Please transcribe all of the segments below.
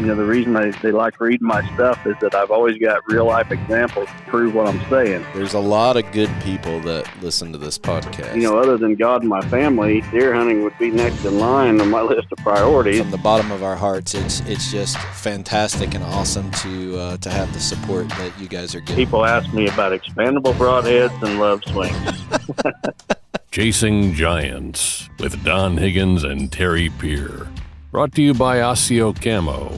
The reason they like reading my stuff is that I've always got real life examples to prove what I'm saying. There's a lot of good people that listen to this podcast. Other than God and my family, deer hunting would be next in line on my list of priorities. From the bottom of our hearts, it's just fantastic and awesome to have the support that you guys are getting. People ask me about expandable broadheads and love swings. Chasing Giants with Don Higgins and Terry Peer. Brought to you by Osseo Camo,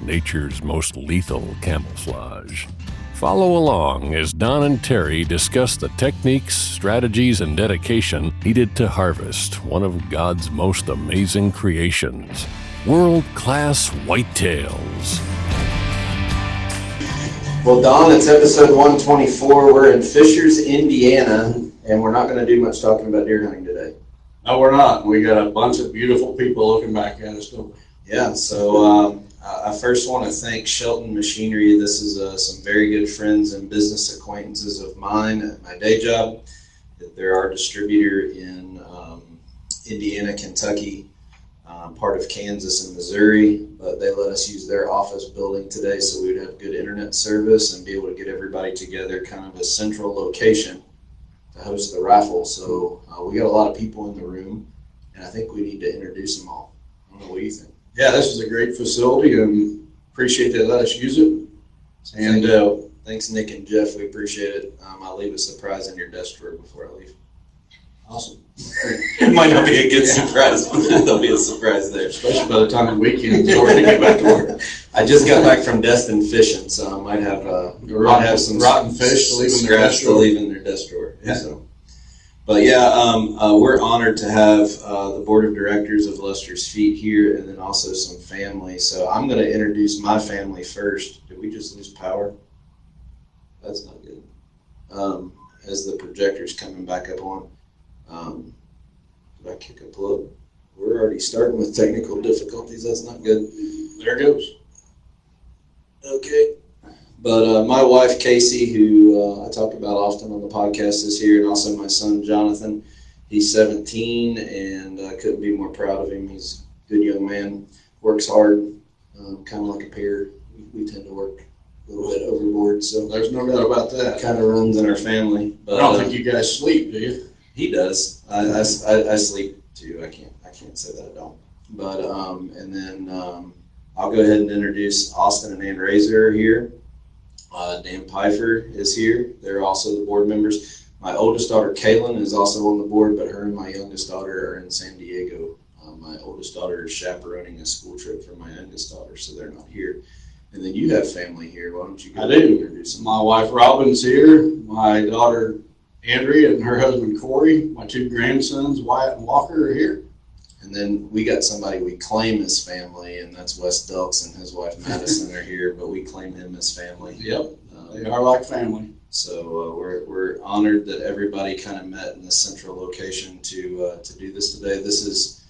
nature's most lethal camouflage. Follow along as Don and Terry discuss the techniques, strategies, and dedication needed to harvest one of God's most amazing creations, world-class whitetails. Well, Don, it's episode 124. We're in Fishers, Indiana, and we're not going to do much talking about deer hunting today. No, we're not. We got a bunch of beautiful people looking back at us, don't we? Yeah, so I first want to thank Shelton Machinery. This is some very good friends and business acquaintances of mine at my day job. They're our distributor in Indiana, Kentucky, part of Kansas and Missouri, but they let us use their office building today so we would have good internet service and be able to get everybody together, kind of a central location to host the raffle. So we got a lot of people in the room, and I think we need to introduce them all. I don't know, what do you think? Yeah, this is a great facility, and appreciate they let us use it. And thanks, Nick and Jeff. We appreciate it. I'll leave a surprise in your desk drawer before I leave. Awesome. It might not be a good surprise, but there'll be a surprise there. Especially by the time the weekend is over to get back to work. I just got back from Destin fishing, so I might have some rotten fish to leave in their desk to drawer. leave in their desk drawer. Yeah. So. But yeah, we're honored to have the board of directors of Lester's Feet here, and then also some family. So I'm going to introduce my family first. Did we just lose power? That's not good. As the projector's coming back up on. Did I kick a plug? We're already starting with technical difficulties. That's not good. There it goes. Okay. But my wife, Casey, who I talk about often on the podcast, is here, and also my son, Jonathan. He's 17, and I couldn't be more proud of him. He's a good young man, works hard, kind of like a peer. We tend to work a little bit overboard, so There's no doubt about that. kind of runs in our family. But I don't think you guys sleep, do you? he does. I sleep too. I can't say that I don't. But and then I'll go ahead and introduce Austin and Ann Razor are here. Dan Pfeiffer is here. They're also the board members. My oldest daughter, Kaylin, is also on the board, but her and my youngest daughter are in San Diego. My oldest daughter is chaperoning a school trip for my youngest daughter, so they're not here. And then you have family here. Why don't you go ahead and introduce them? My wife, Robin's here. My daughter, Andrea, and her husband, Corey. My two grandsons, Wyatt and Walker, are here. And then we got somebody we claim as family, and that's Wes Delks and his wife Madison are here, but we claim him as family. Yep, they are like family. So we're honored that everybody kind of met in this central location to do this today. This is,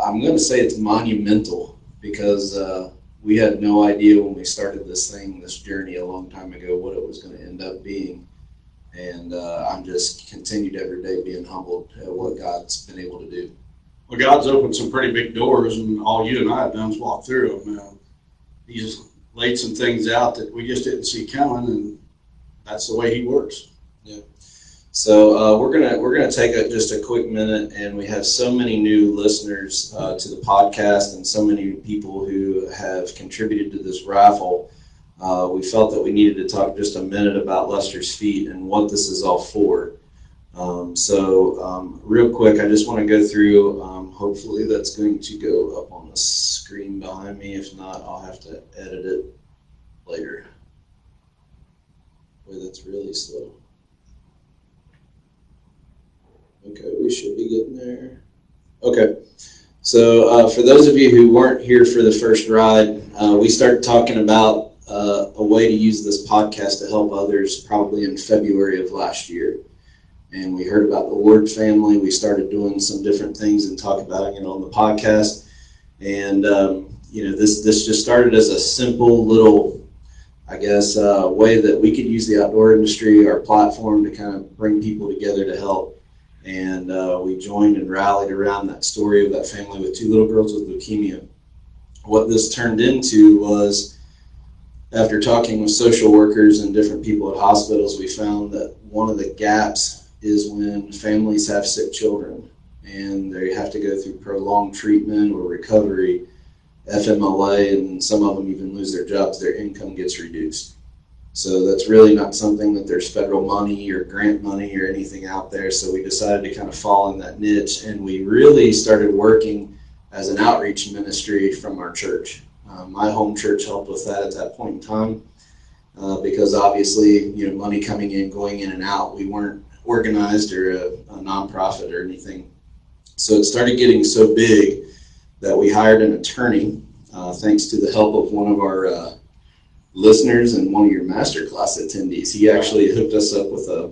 I'm going to say it's monumental because we had no idea when we started this journey a long time ago, what it was going to end up being. And I'm just continued every day being humbled at what God's been able to do. Well, God's opened some pretty big doors, and all you and I have done is walk through them. He's laid some things out that we just didn't see coming, and that's the way He works. Yeah. So we're gonna take just a quick minute, and we have so many new listeners to the podcast, and so many people who have contributed to this raffle. We felt that we needed to talk just a minute about Lester's Feet and what this is all for. Real quick, I just want to go through, hopefully that's going to go up on the screen behind me. If not, I'll have to edit it later. Boy, that's really slow. Okay, we should be getting there. Okay, so for those of you who weren't here for the first ride, we started talking about a way to use this podcast to help others probably in February of last year. And we heard about the Ward family. We started doing some different things and talk about it on the podcast. And, this just started as a simple little, way that we could use the outdoor industry, our platform, to kind of bring people together to help. And we joined and rallied around that story of that family with two little girls with leukemia. what this turned into was, after talking with social workers and different people at hospitals, we found that one of the gaps is when families have sick children and they have to go through prolonged treatment or recovery, FMLA, and some of them even lose their jobs, their income gets reduced. So that's really not something that there's federal money or grant money or anything out there. So we decided to kind of fall in that niche, and we really started working as an outreach ministry from our church. My home church helped with that at that point in time because obviously, money coming in, going in and out, we weren't organized or a nonprofit or anything. So it started getting so big that we hired an attorney, thanks to the help of one of our listeners and one of your masterclass attendees. He actually hooked us up with a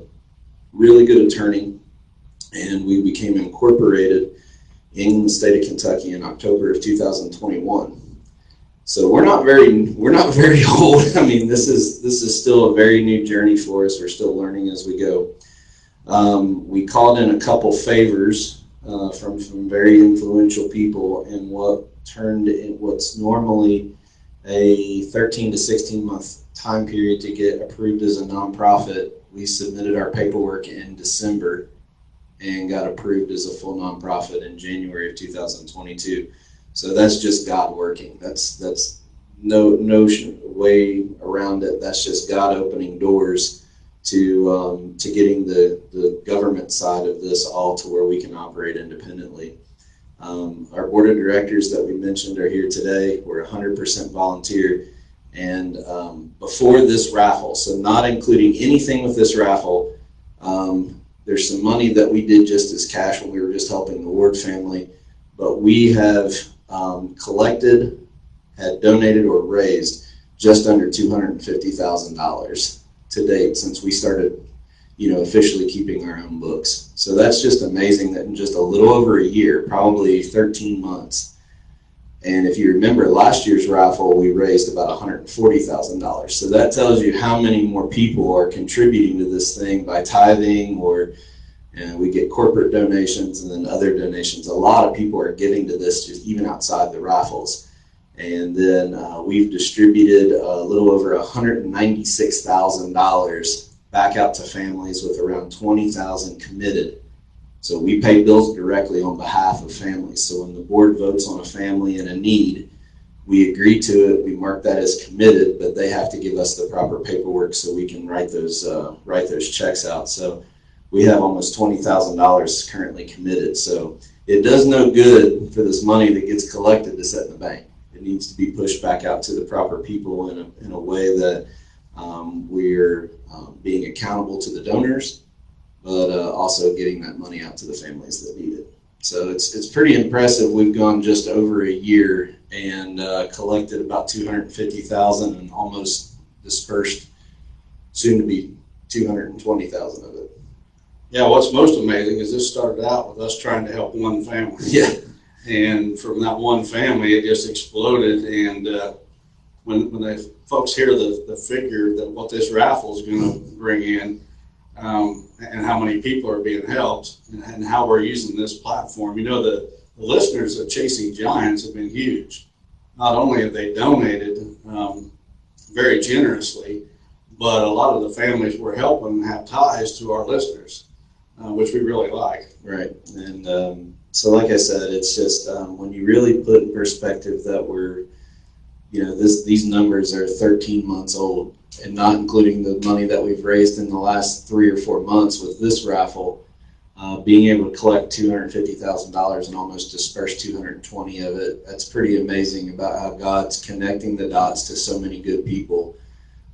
really good attorney, and we became incorporated in the state of Kentucky in October of 2021. So we're not very old. I mean, this is still a very new journey for us. We're still learning as we go. We called in a couple favors from some very influential people, and what turned in what's normally a 13 to 16 month time period to get approved as a nonprofit. We submitted our paperwork in December and got approved as a full nonprofit in January of 2022. So that's just God working. That's no way around it. That's just God opening doors to getting the government side of this all to where we can operate independently. Our board of directors that we mentioned are here today. We're 100% volunteer. And before this raffle, so not including anything with this raffle, there's some money that we did just as cash when we were just helping the Ward family. But we have collected, had donated or raised just under $250,000 to date since we started officially keeping our own books. So that's just amazing that in just a little over a year, probably 13 months. And if you remember last year's raffle, we raised about $140,000. So that tells you how many more people are contributing to this thing by tithing, or we get corporate donations and then other donations. A lot of people are giving to this just even outside the raffles. And then we've distributed a little over $196,000 back out to families, with around 20,000 committed. So we pay bills directly on behalf of families. So when the board votes on a family in a need, we agree to it, we mark that as committed, but they have to give us the proper paperwork so we can write those checks out. So we have almost $20,000 currently committed. So it does no good for this money that gets collected to sit in the bank. It needs to be pushed back out to the proper people in a way that we're being accountable to the donors, but also getting that money out to the families that need it. So it's pretty impressive. We've gone just over a year and collected about $250,000 and almost dispersed soon to be $220,000 of it. Yeah, what's most amazing is this started out with us trying to help one family. Yeah. And from that one family, it just exploded. And when the folks hear the figure that what this raffle is going to bring in, and how many people are being helped, and how we're using this platform, the listeners of Chasing Giants have been huge. Not only have they donated very generously, but a lot of the families we're helping have ties to our listeners, which we really like. Right. And so like I said, it's just when you really put in perspective that we're, these numbers are 13 months old, and not including the money that we've raised in the last 3 or 4 months with this raffle, being able to collect $250,000 and almost disperse 220 of it. That's pretty amazing about how God's connecting the dots to so many good people.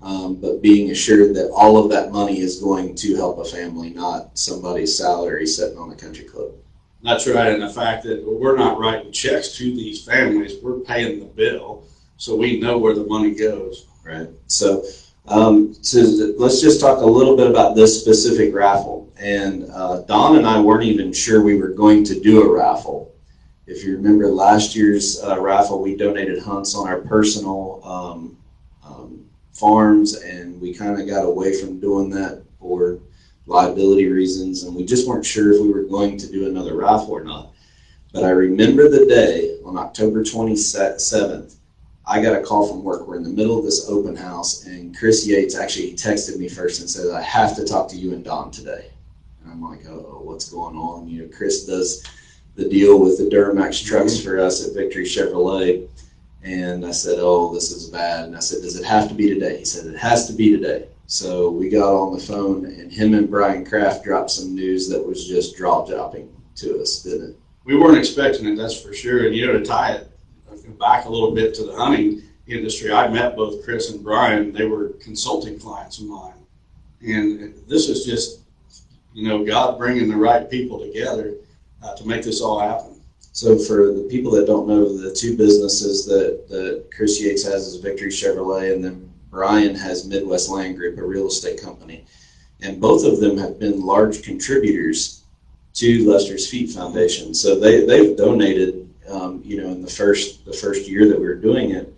But being assured that all of that money is going to help a family, not somebody's salary sitting on the country club. That's right, and the fact that we're not writing checks to these families, we're paying the bill, so we know where the money goes. Right. So let's just talk a little bit about this specific raffle. And Don and I weren't even sure we were going to do a raffle. If you remember last year's raffle, we donated hunts on our personal farms, and we kind of got away from doing that for liability reasons, and we just weren't sure if we were going to do another raffle or not. But I remember the day on October 27th, I got a call from work. We're in the middle of this open house, and Chris Yates actually texted me first and said, I have to talk to you and Don today. And I'm like, oh, what's going on? You know, Chris does the deal with the Duramax trucks for us at Victory Chevrolet. And I said, oh, this is bad. And I said, does it have to be today? He said, it has to be today. So we got on the phone, and him and Brian Kraft dropped some news that was just jaw-dropping to us, didn't it? We weren't expecting it, that's for sure. And, you know, to tie it back a little bit to the hunting industry, I met both Chris and Brian. They were consulting clients of mine. And this is just, you know, God bringing the right people together to make this all happen. So for the people that don't know, the two businesses that Chris Yates has is Victory Chevrolet, and then Brian has Midwest Land Group, a real estate company. And both of them have been large contributors to Lester's Feet Foundation. So they've donated, you know, in the first year that we were doing it.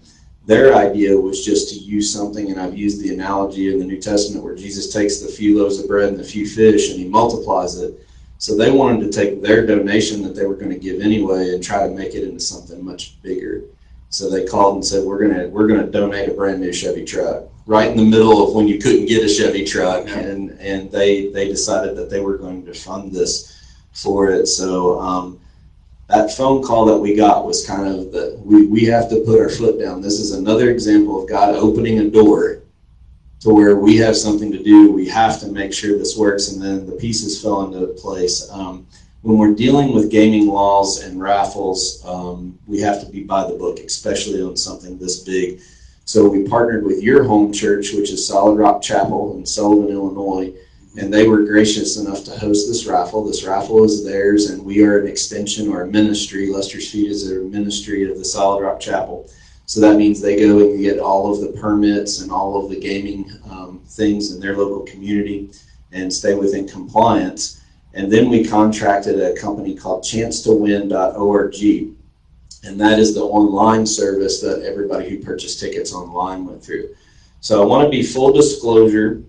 Their idea was just to use something, and I've used the analogy in the New Testament where Jesus takes the few loaves of bread and the few fish and he multiplies it. So they wanted to take their donation that they were going to give anyway and try to make it into something much bigger. So they called and said, we're gonna donate a brand new Chevy Truck right in the middle of when you couldn't get a Chevy Truck, and they decided that they were going to fund this for it. So that phone call that we got was kind of we have to put our foot down. This is another example of God opening a door to where we have something to do. We have to make sure this works, and then the pieces fell into place. When we're dealing with gaming laws and raffles, we have to be by the book, especially on something this big. So we partnered with your home church, which is Solid Rock Chapel in Sullivan, Illinois, and they were gracious enough to host this raffle. This raffle is theirs, and we are an extension or a ministry. Lester's Feet is a ministry of the Solid Rock Chapel. So that means they go and get all of the permits and all of the gaming things in their local community and stay within compliance. And then we contracted a company called chancetowin.org. And that is the online service that everybody who purchased tickets online went through. So I want to be full disclosure.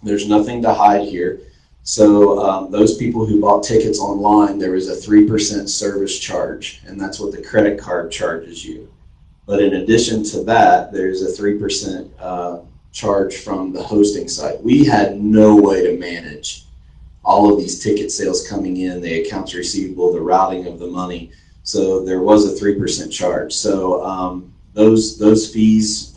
There's nothing to hide here. So those people who bought tickets online, there was a 3% service charge, and that's what the credit card charges you. But in addition to that, there's a 3% charge from the hosting site. We had no way to manage all of these ticket sales coming in, the accounts receivable, the routing of the money. So there was a 3% charge. So those fees,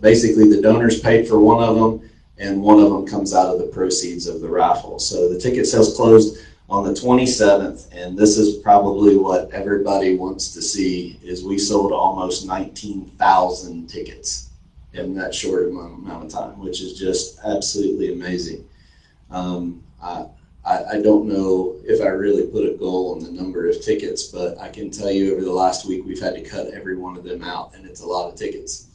basically the donors paid for one of them, and one of them comes out of the proceeds of the raffle. So the ticket sales closed on the 27th, and this is probably what everybody wants to see, is we sold almost 19,000 tickets in that short amount of time, which is just absolutely amazing. I don't know if I really put a goal on the number of tickets, but I can tell you over the last week we've had to cut every one of them out, and it's a lot of tickets.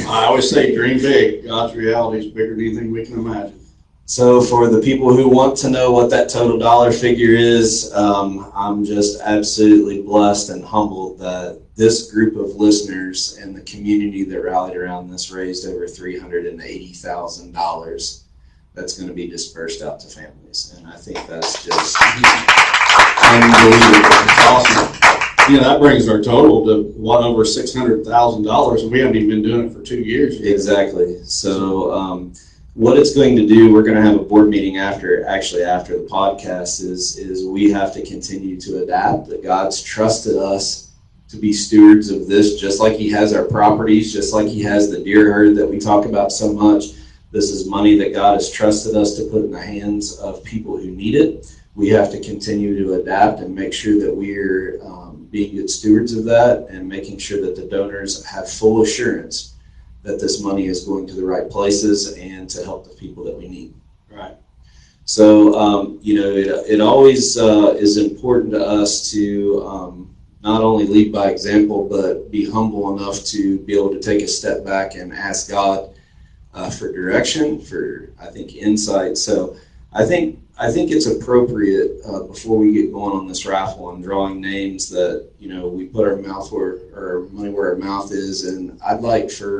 I always say dream big. God's reality is bigger than anything we can imagine. So for the people who want to know what that total dollar figure is, I'm just absolutely blessed and humbled that this group of listeners and the community that rallied around this raised over $380,000 that's going to be dispersed out to families. And I think that's just unbelievable. It's awesome. You know, that brings our total to over $600,000, and we haven't even been doing it for 2 years yet. Exactly. So what it's going to do, we're going to have a board meeting after the podcast, is we have to continue to adapt. That God's trusted us to be stewards of this, just like he has our properties, just like he has the deer herd that we talk about so much. This is money that God has trusted us to put in the hands of people who need it. We have to continue to adapt and make sure that we're being good stewards of that, and making sure that the donors have full assurance that this money is going to the right places and to help the people that we need. Right. So, it always is important to us to not only lead by example, but be humble enough to be able to take a step back and ask God for direction, for, I think, insight. So I think it's appropriate before we get going on this raffle and drawing names that, we put our money where our mouth is. And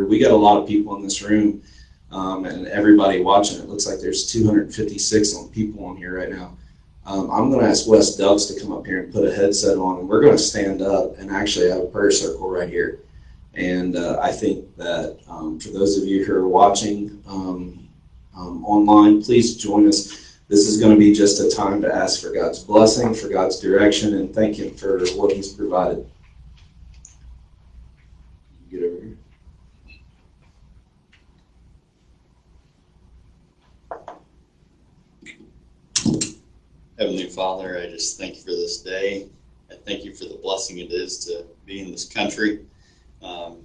we got a lot of people in this room, and everybody watching. It looks like there's 256 people on here right now. I'm going to ask Wes Dubs to come up here and put a headset on, and we're going to stand up and actually have a prayer circle right here. And I think that for those of you who are watching online, please join us. This is going to be just a time to ask for God's blessing, for God's direction, and thank Him for what He's provided. Get over here. Heavenly Father, I just thank you for this day. I thank you for the blessing it is to be in this country. The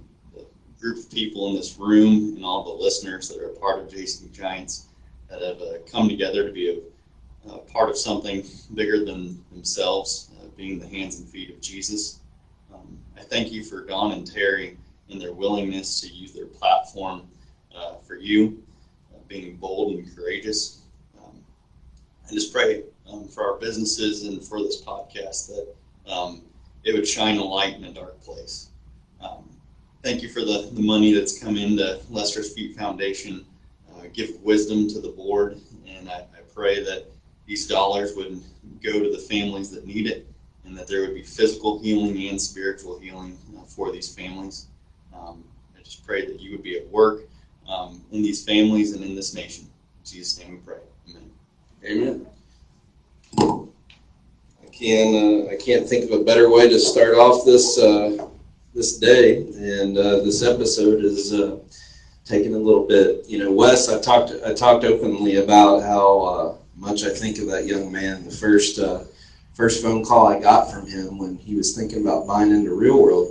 group of people in this room and all the listeners that are a part of Chasing Giants that have come together to be a part of something bigger than themselves, being the hands and feet of Jesus. I thank you for Don and Terry and their willingness to use their platform for you, being bold and courageous. I just pray for our businesses and for this podcast that it would shine a light in a dark place. Thank you for the money that's come into Lester's Feet Foundation. Give wisdom to the board, and I pray that these dollars would go to the families that need it, and that there would be physical healing and spiritual healing for these families. I just pray that you would be at work in these families and in this nation. In Jesus' name we pray. Amen. Amen. I can't think of a better way to start off this day, and this episode is taking a little bit. Wes, I talked openly about how much I think of that young man. The first phone call I got from him when he was thinking about buying into Real World,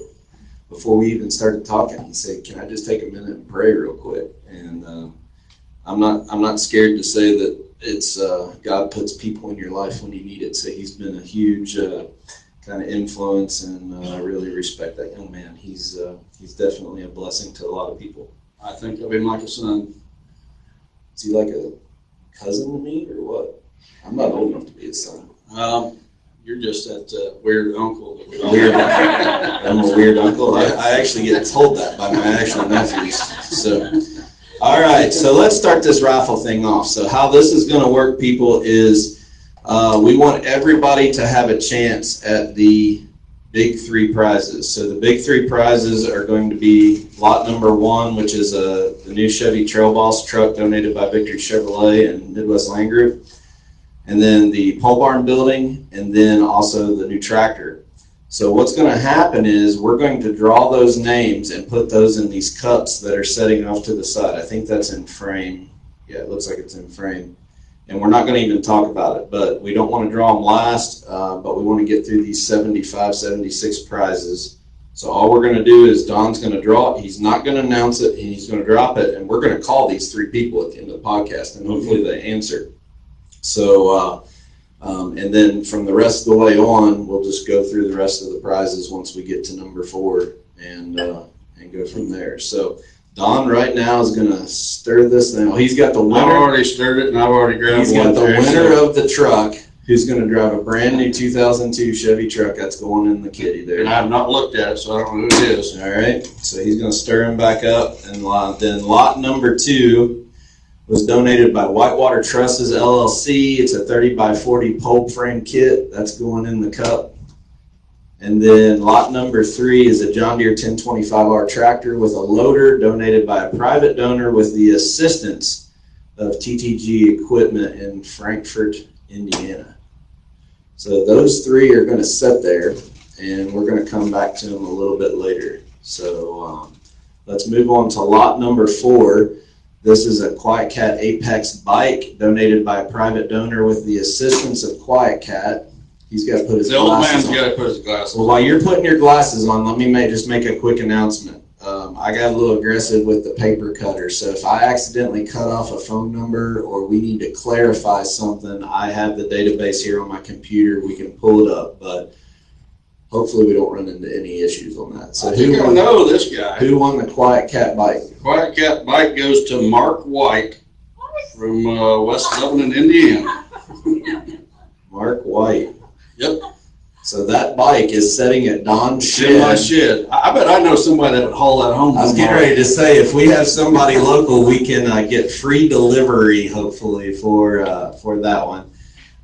before we even started talking, he said, "Can I just take a minute and pray real quick?" And I'm not scared to say that it's God puts people in your life when you need it. So he's been a huge kind of influence, and I really respect that young man. He's definitely a blessing to a lot of people. I think of him like a son. Is he like a cousin to me or what? I'm not old enough to be his son. You're just that weird uncle. I'm a weird uncle. I actually get told that by my actual nephews. So, all right. So let's start this raffle thing off. So how this is going to work, people, is we want everybody to have a chance at the big three prizes. So the big three prizes are going to be lot number 1, which is the new Chevy Trail Boss truck donated by Victory Chevrolet and Midwest Land Group. And then the pole barn building, and then also the new tractor. So what's going to happen is we're going to draw those names and put those in these cups that are setting off to the side. I think that's in frame. Yeah, it looks like it's in frame. And we're not going to even talk about it, but we don't want to draw them last, but we want to get through these 75, 76 prizes. So all we're going to do is Don's going to draw it. He's not going to announce it, and he's going to drop it, and we're going to call these 3 people at the end of the podcast, and hopefully they answer. So, and then from the rest of the way on, we'll just go through the rest of the prizes once we get to number 4 and go from there. So Don right now is going to stir this now. He's got the winner. I've already stirred it, and I've already grabbed He's got the winner of the truck, who's going to drive a brand new 2002 Chevy truck. That's going in the kitty there. And I have not looked at it, so I don't know who it is. All right. So he's going to stir him back up. And then lot number 2 was donated by Whitewater Trusses, LLC. It's a 30 by 40 pole frame kit. That's going in the cup. And then lot number 3 is a John Deere 1025R tractor with a loader donated by a private donor with the assistance of TTG Equipment in Frankfort, Indiana. So those 3 are going to sit there, and we're going to come back to them a little bit later. So let's move on to lot number 4. This is a Quiet Cat Apex bike donated by a private donor with the assistance of Quiet Cat. He's got to put his glasses on. The old man's got to put his glasses on. Well, while you're putting your glasses on, let me just make a quick announcement. I got a little aggressive with the paper cutter, so if I accidentally cut off a phone number or we need to clarify something, I have the database here on my computer. We can pull it up, but hopefully we don't run into any issues on that. So I think I know this guy. Who won the Quiet Cat bike? The Quiet Cat bike goes to Mark White from West Lebanon, Indiana. Mark White. Yep. So that bike is sitting at Don's shed. In my shed. I bet I know somebody that would haul that home. I was getting ready to say, if we have somebody local, we can get free delivery, hopefully, for that one.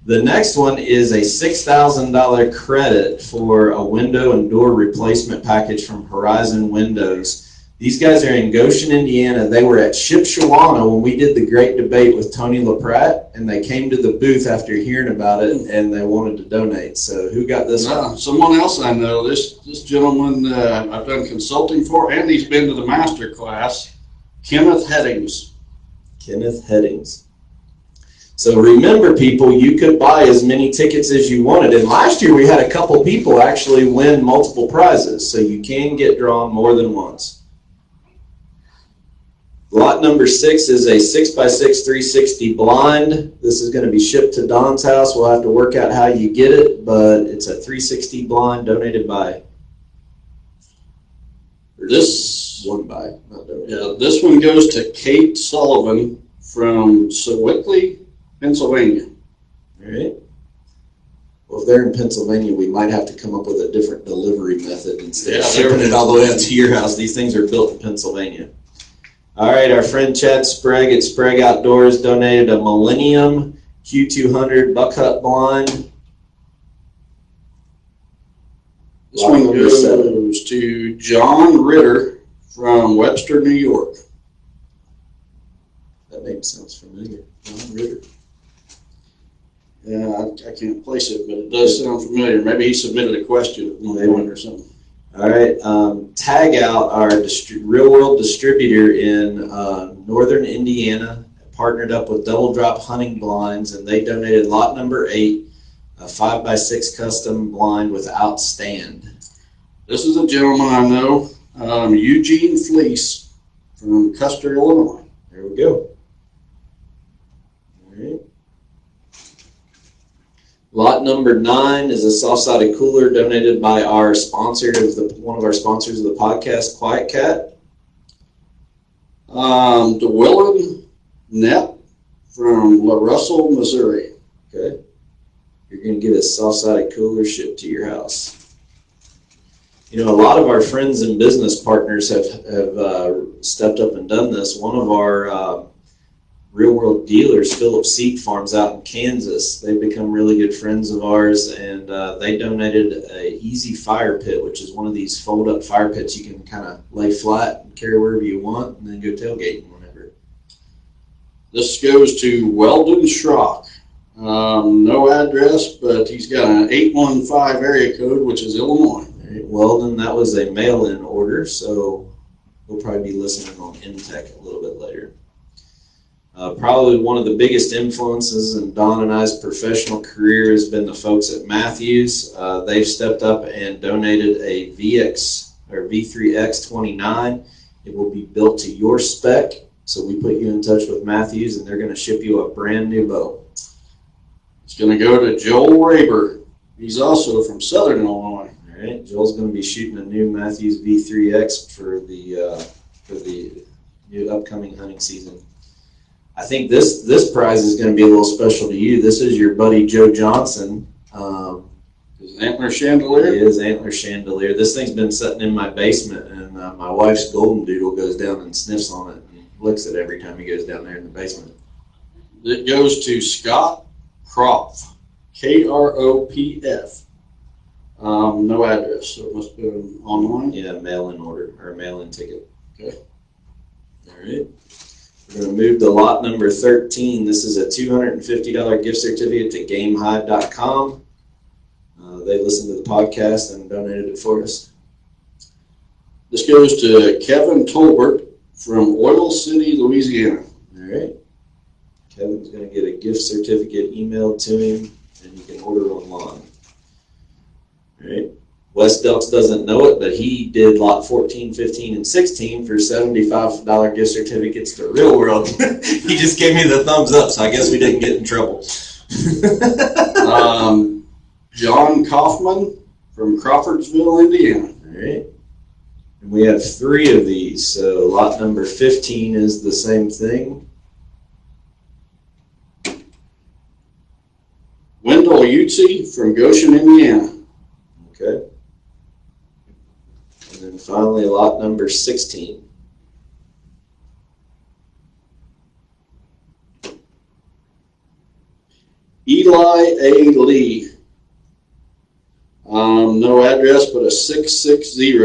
The next one is a $6,000 credit for a window and door replacement package from Horizon Windows. These guys are in Goshen, Indiana. They were at Shipshewana when we did the great debate with Tony LaPratt, and they came to the booth after hearing about it, and they wanted to donate. So who got this one? Someone else I know. This gentleman I've done consulting for, and he's been to the master class, Kenneth Headings. Kenneth Headings. So remember, people, you could buy as many tickets as you wanted. And last year we had a couple people actually win multiple prizes, so you can get drawn more than once. Lot number 6 is a 6x6 360 blind. This is going to be shipped to Don's house. We'll have to work out how you get it, but it's a 360 blind donated by. This one by, not donated. Yeah, this one goes to Kate Sullivan from Sewickley, Pennsylvania. All right. Well, if they're in Pennsylvania, we might have to come up with a different delivery method instead of shipping it all the way up to your house. These things are built in Pennsylvania. All right, our friend Chad Sprague at Sprague Outdoors donated a Millennium Q200 buck hut blind. This one goes to John Ritter from Webster, New York. That name sounds familiar. John Ritter. Yeah, I can't place it, but it does sound familiar. Maybe he submitted a question at one point or something. All right, Tag Out, our real world distributor in northern Indiana, partnered up with Double Drop Hunting Blinds, and they donated lot number 8, a 5x6 custom blind without stand. This is a gentleman I know, Eugene Fleece from Custer, Illinois. There we go. All right. Lot number 9 is a soft-sided cooler donated by our sponsor, one of our sponsors of the podcast, Quiet Cat. DeWillen Knepp from La Russell, Missouri. Okay. You're going to get a soft-sided cooler shipped to your house. You know, a lot of our friends and business partners have stepped up and done this. One of our real-world dealers, Philip Seed Farms out in Kansas, they've become really good friends of ours, and they donated a Easy Fire Pit, which is one of these fold-up fire pits you can kind of lay flat and carry wherever you want, and then go tailgating whenever. This goes to Weldon Schrock. No address, but he's got an 815 area code, which is Illinois. All right, Weldon, that was a mail-in order, so we'll probably be listening on Intech a little bit later. Probably one of the biggest influences in Don and I's professional career has been the folks at Matthews. They've stepped up and donated a V3X29. It will be built to your spec, so we put you in touch with Matthews, and they're going to ship you a brand new bow. It's going to go to Joel Raber. He's also from Southern Illinois. All right, Joel's going to be shooting a new Matthews V3X for the new upcoming hunting season. I think this prize is going to be a little special to you. This is your buddy Joe Johnson. His antler chandelier? It is antler chandelier. This thing's been sitting in my basement, and my wife's golden doodle goes down and sniffs on it and licks it every time he goes down there in the basement. It goes to Scott Kropf, Kropf. No address, so it must have been online. Yeah, mail-in order or mail-in ticket. Okay. All right. We're going to move to lot number 13. This is a $250 gift certificate to GameHive.com. They listened to the podcast and donated it for us. This goes to Kevin Tolbert from Oil City, Louisiana. All right. Kevin's going to get a gift certificate emailed to him, and you can order it online. All right. Wes Delks doesn't know it, but he did lot 14, 15, and 16 for $75 gift certificates to Real World. He just gave me the thumbs up, so I guess we didn't get in trouble. John Kaufman from Crawfordsville, Indiana. All right. And we have 3 of these, so lot number 15 is the same thing. Wendell Utze from Goshen, Indiana. Okay. And then finally, lot number 16. Eli A. Lee. No address, but a 660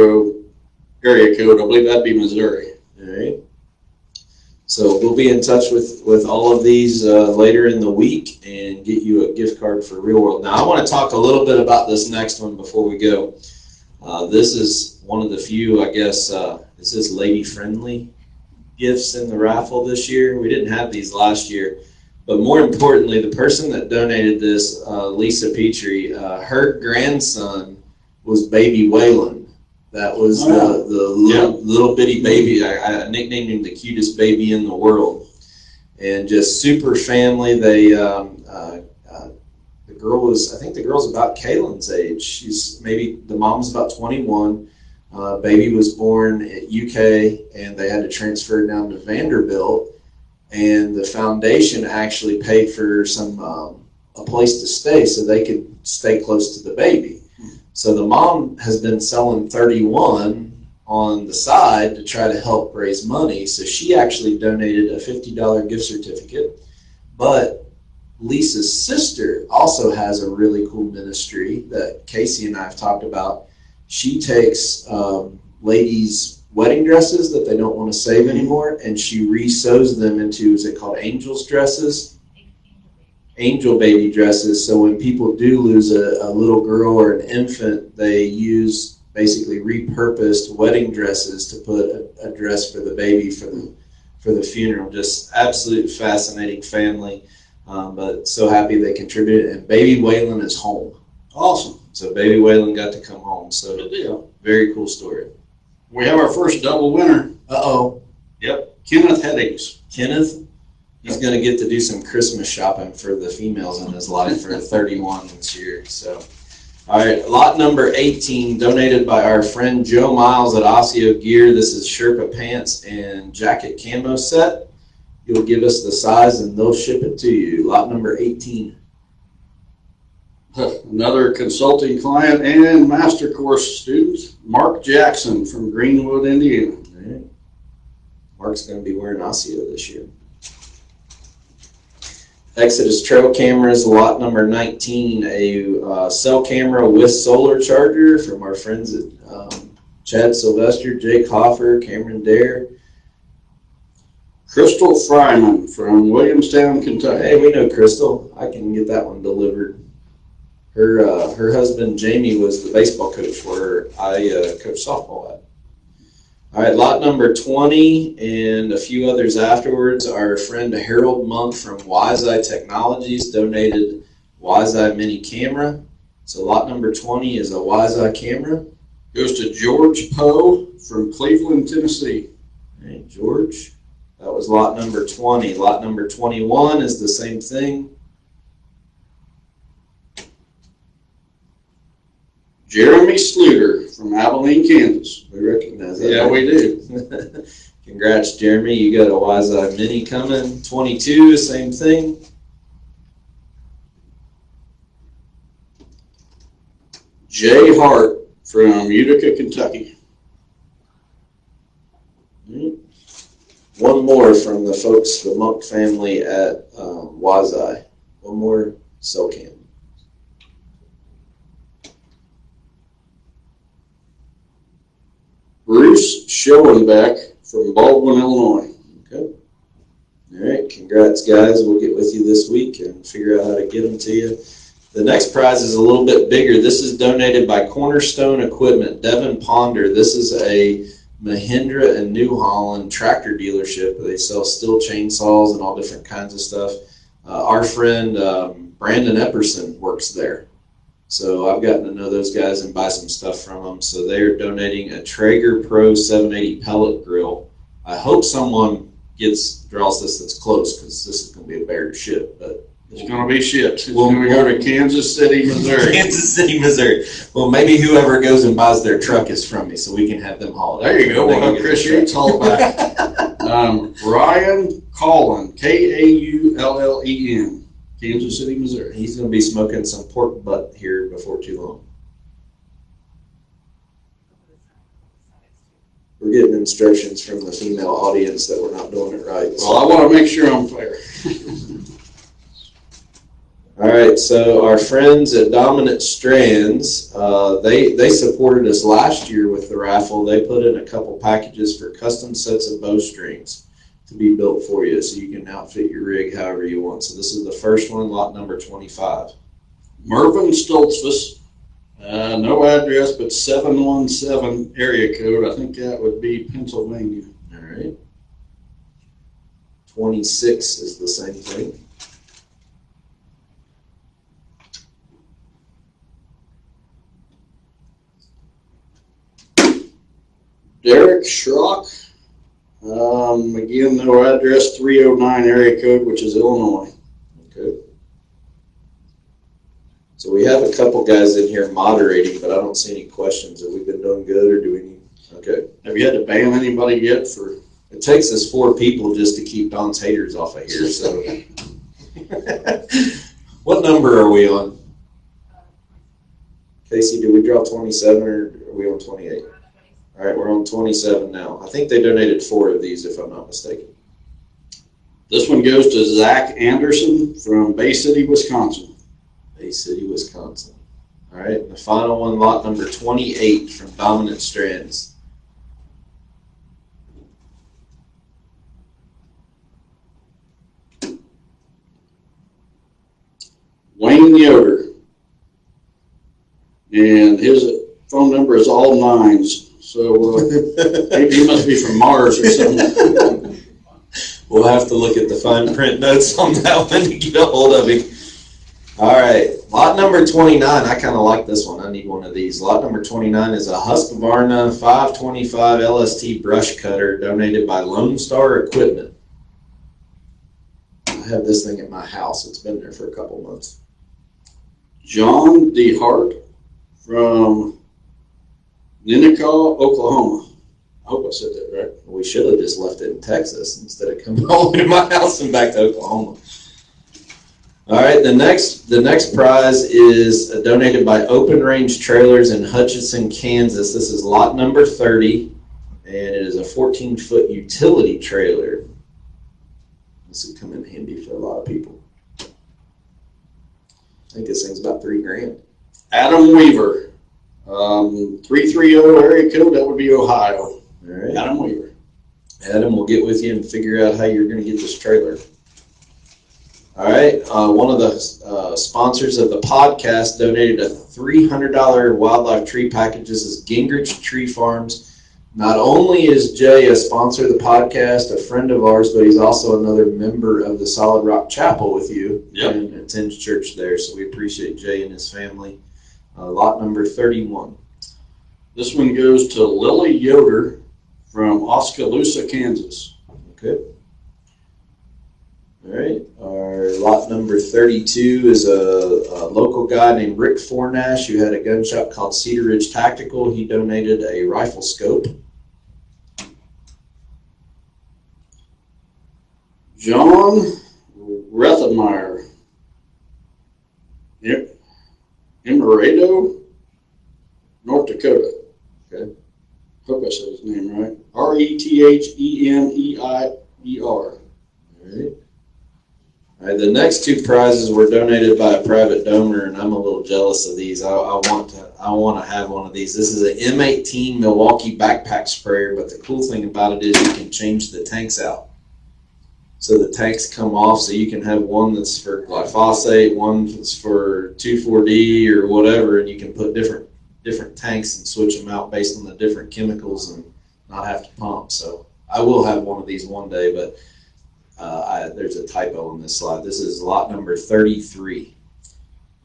area code. I believe that'd be Missouri. All right. So we'll be in touch with all of these later in the week and get you a gift card for Real World. Now, I want to talk a little bit about this next one before we go. This is one of the few, I guess, this is lady-friendly gifts in the raffle this year. We didn't have these last year. But more importantly, the person that donated this, Lisa Petrie, her grandson was baby Waylon. That was the little bitty baby. I nicknamed him the cutest baby in the world. And just super family. They the girl was, I think the girl's about Kaylin's age. She's maybe, the mom's about 21. Baby was born at UK, and they had to transfer down to Vanderbilt. And the foundation actually paid for some a place to stay so they could stay close to the baby. So the mom has been selling 31 on the side to try to help raise money. So she actually donated a $50 gift certificate. But Lisa's sister also has a really cool ministry that Casey and I have talked about. She takes ladies' wedding dresses that they don't want to save anymore, and she re-sews them into, is it called angels dresses? Angel baby dresses. So when people do lose a little girl or an infant, they use basically repurposed wedding dresses to put a dress for the baby for the funeral. Just absolute fascinating family, but so happy they contributed. And baby Waylon is home. Awesome. So baby Waylon got to come home. So Good deal. Very cool story. We have our first double winner. Uh-oh. Yep. Kenneth Headings. Kenneth, he's going to get to do some Christmas shopping for the females in his life for 31 this year. So, all right, lot number 18, donated by our friend Joe Miles at Osseo Gear. This is Sherpa pants and jacket camo set. You'll give us the size and they'll ship it to you. Lot number 18. Another consulting client and master course student, Mark Jackson from Greenwood, Indiana. All right. Mark's going to be wearing Osseo this year. Exodus Trail Cameras, lot number 19, a cell camera with solar charger from our friends at Chad Sylvester, Jake Hoffer, Cameron Dare. Crystal Fryman from Williamstown, Kentucky. Hey, we know Crystal. I can get that one delivered. Her husband Jamie was the baseball coach for her. I coached softball at. All right, lot number 20 and a few others afterwards. Our friend Harold Monk from Wi-Eye Technologies donated Wi-Eye mini camera. So lot number 20 is a Wi-Eye camera. Goes to George Poe from Cleveland, Tennessee. All right, George. That was lot number 20. Lot number 21 is the same thing. Jeremy Sluter from Abilene, Kansas. We recognize that. Yeah, we do. Congrats, Jeremy. You got a Wi-Eye mini coming. 22, same thing. Jay Hart from Utica, Kentucky. One more from the folks, the Monk family at Wi-Eye. One more cell cam. Bruce Schoenbeck from Baldwin, Illinois. Okay. All right. Congrats, guys. We'll get with you this week and figure out how to get them to you. The next prize is a little bit bigger. This is donated by Cornerstone Equipment, Devin Ponder. This is a Mahindra and New Holland tractor dealership. They sell steel chainsaws and all different kinds of stuff. Our friend Brandon Epperson works there. So I've gotten to know those guys and buy some stuff from them. So they are donating a Traeger Pro 780 pellet grill. I hope someone draws this that's close, because this is going to be a bear to ship. But It's going to be shipped. It's going to go to Kansas City, Missouri. Kansas City, Missouri. Well, maybe whoever goes and buys their truck is from me, so we can have them haul it. There you go. We'll have Chris Yates haul it back. Ryan Cullen, Kaullen, Kansas City, Missouri. He's going to be smoking some pork butt here before too long. We're getting instructions from the female audience that we're not doing it right. Well, I want to make sure I'm fair. All right, so our friends at Dominant Strands, they supported us last year with the raffle. They put in a couple packages for custom sets of bowstrings to be built for you, so you can outfit your rig however you want. So this is the first one, lot number 25. Mervyn Stoltzfus, no address, but 717 area code. I think that would be Pennsylvania. All right. 26 is the same thing. Derek Schrock, again, no address, 309 area code, which is Illinois. Okay. So we have a couple guys in here moderating, but I don't see any questions. Have we been doing good, or do we need? Okay. Have you had to ban anybody yet for? It takes us 4 people just to keep Don's haters off of here. So, what number are we on? Casey, did we draw 27 or are we on 28? All right, we're on 27 now. I think they donated 4 of these, if I'm not mistaken. This one goes to Zach Anderson from Bay City, Wisconsin. Bay City, Wisconsin. All right, and the final one, lot number 28 from Dominant Strands. Wayne Yoder. And his phone number is all 9s. So maybe he must be from Mars or something. We'll have to look at the fine print notes on that one to get a hold of him. All right, lot number 29. I kind of like this one. I need one of these. Lot number 29 is a Husqvarna 525 LST brush cutter donated by Lone Star Equipment. I have this thing at my house. It's been there for a couple months. John DeHart from Ninnekah, Oklahoma. I hope I said that right. We should have just left it in Texas instead of coming all the way to my house and back to Oklahoma. All right, the next prize is donated by Open Range Trailers in Hutchinson, Kansas. This is lot number 30, and it is a 14-foot utility trailer. This would come in handy for a lot of people. I think this thing's about $3,000. Adam Weaver, 330 area code, that would be Ohio. All right. Adam Weaver. Adam will get with you and figure out how you're going to get this trailer. All right. One of the sponsors of the podcast donated a $300 wildlife tree package. This is Gingrich Tree Farms. Not only is Jay a sponsor of the podcast, a friend of ours, but he's also another member of the Solid Rock Chapel with you. Yep. And attends church there. So we appreciate Jay and his family. Lot number 31. This one goes to Lily Yoder from Oskaloosa, Kansas. Okay. All right. Our lot number 32 is a local guy named Rick Fornash who had a gun shop called Cedar Ridge Tactical. He donated a rifle scope. John Rethenmeyer. Yep. Emerado, North Dakota. Okay. Hope I said his name right. Retheneier. All right. All right. The next 2 prizes were donated by a private donor, and I'm a little jealous of these. I want to have one of these. This is an M18 Milwaukee backpack sprayer, but the cool thing about it is you can change the tanks out. So the tanks come off, so you can have one that's for glyphosate, one that's for 2,4-D or whatever, and you can put different tanks and switch them out based on the different chemicals and not have to pump. So I will have one of these one day, but there's a typo on this slide. This is lot number 33.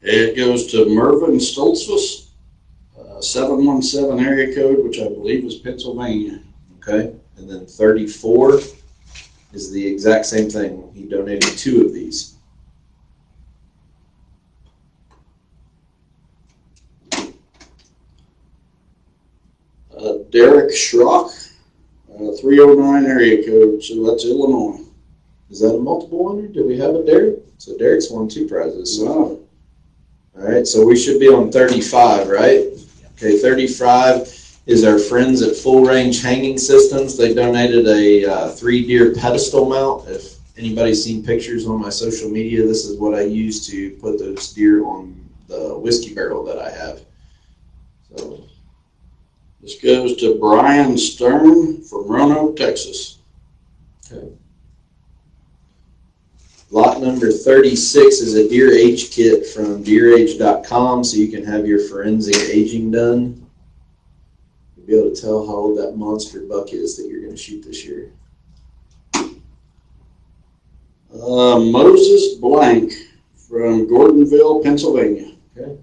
It goes to Mervyn Stoltzfus, 717 area code, which I believe is Pennsylvania. Okay, and then 34 is the exact same thing. He donated 2 of these. Derek Schrock, 309 area code, so that's Illinois. Is that a multiple winner? Do we have a Derek? So Derek's won 2 prizes. So. Wow. All right, so we should be on 35, right? Okay, 35 is our friends at Full Range Hanging Systems. They donated a 3 deer pedestal mount. If anybody's seen pictures on my social media, this is what I use to put those deer on the whiskey barrel that I have. So This goes to Brian Stern from Roanoke, Texas. okay. Lot number 36 is a deer age kit from deerage.com, so you can have your forensic aging done. You'll be able to tell how old that monster buck is that you're going to shoot this year. Moses Blank from Gordonville, Pennsylvania. Okay.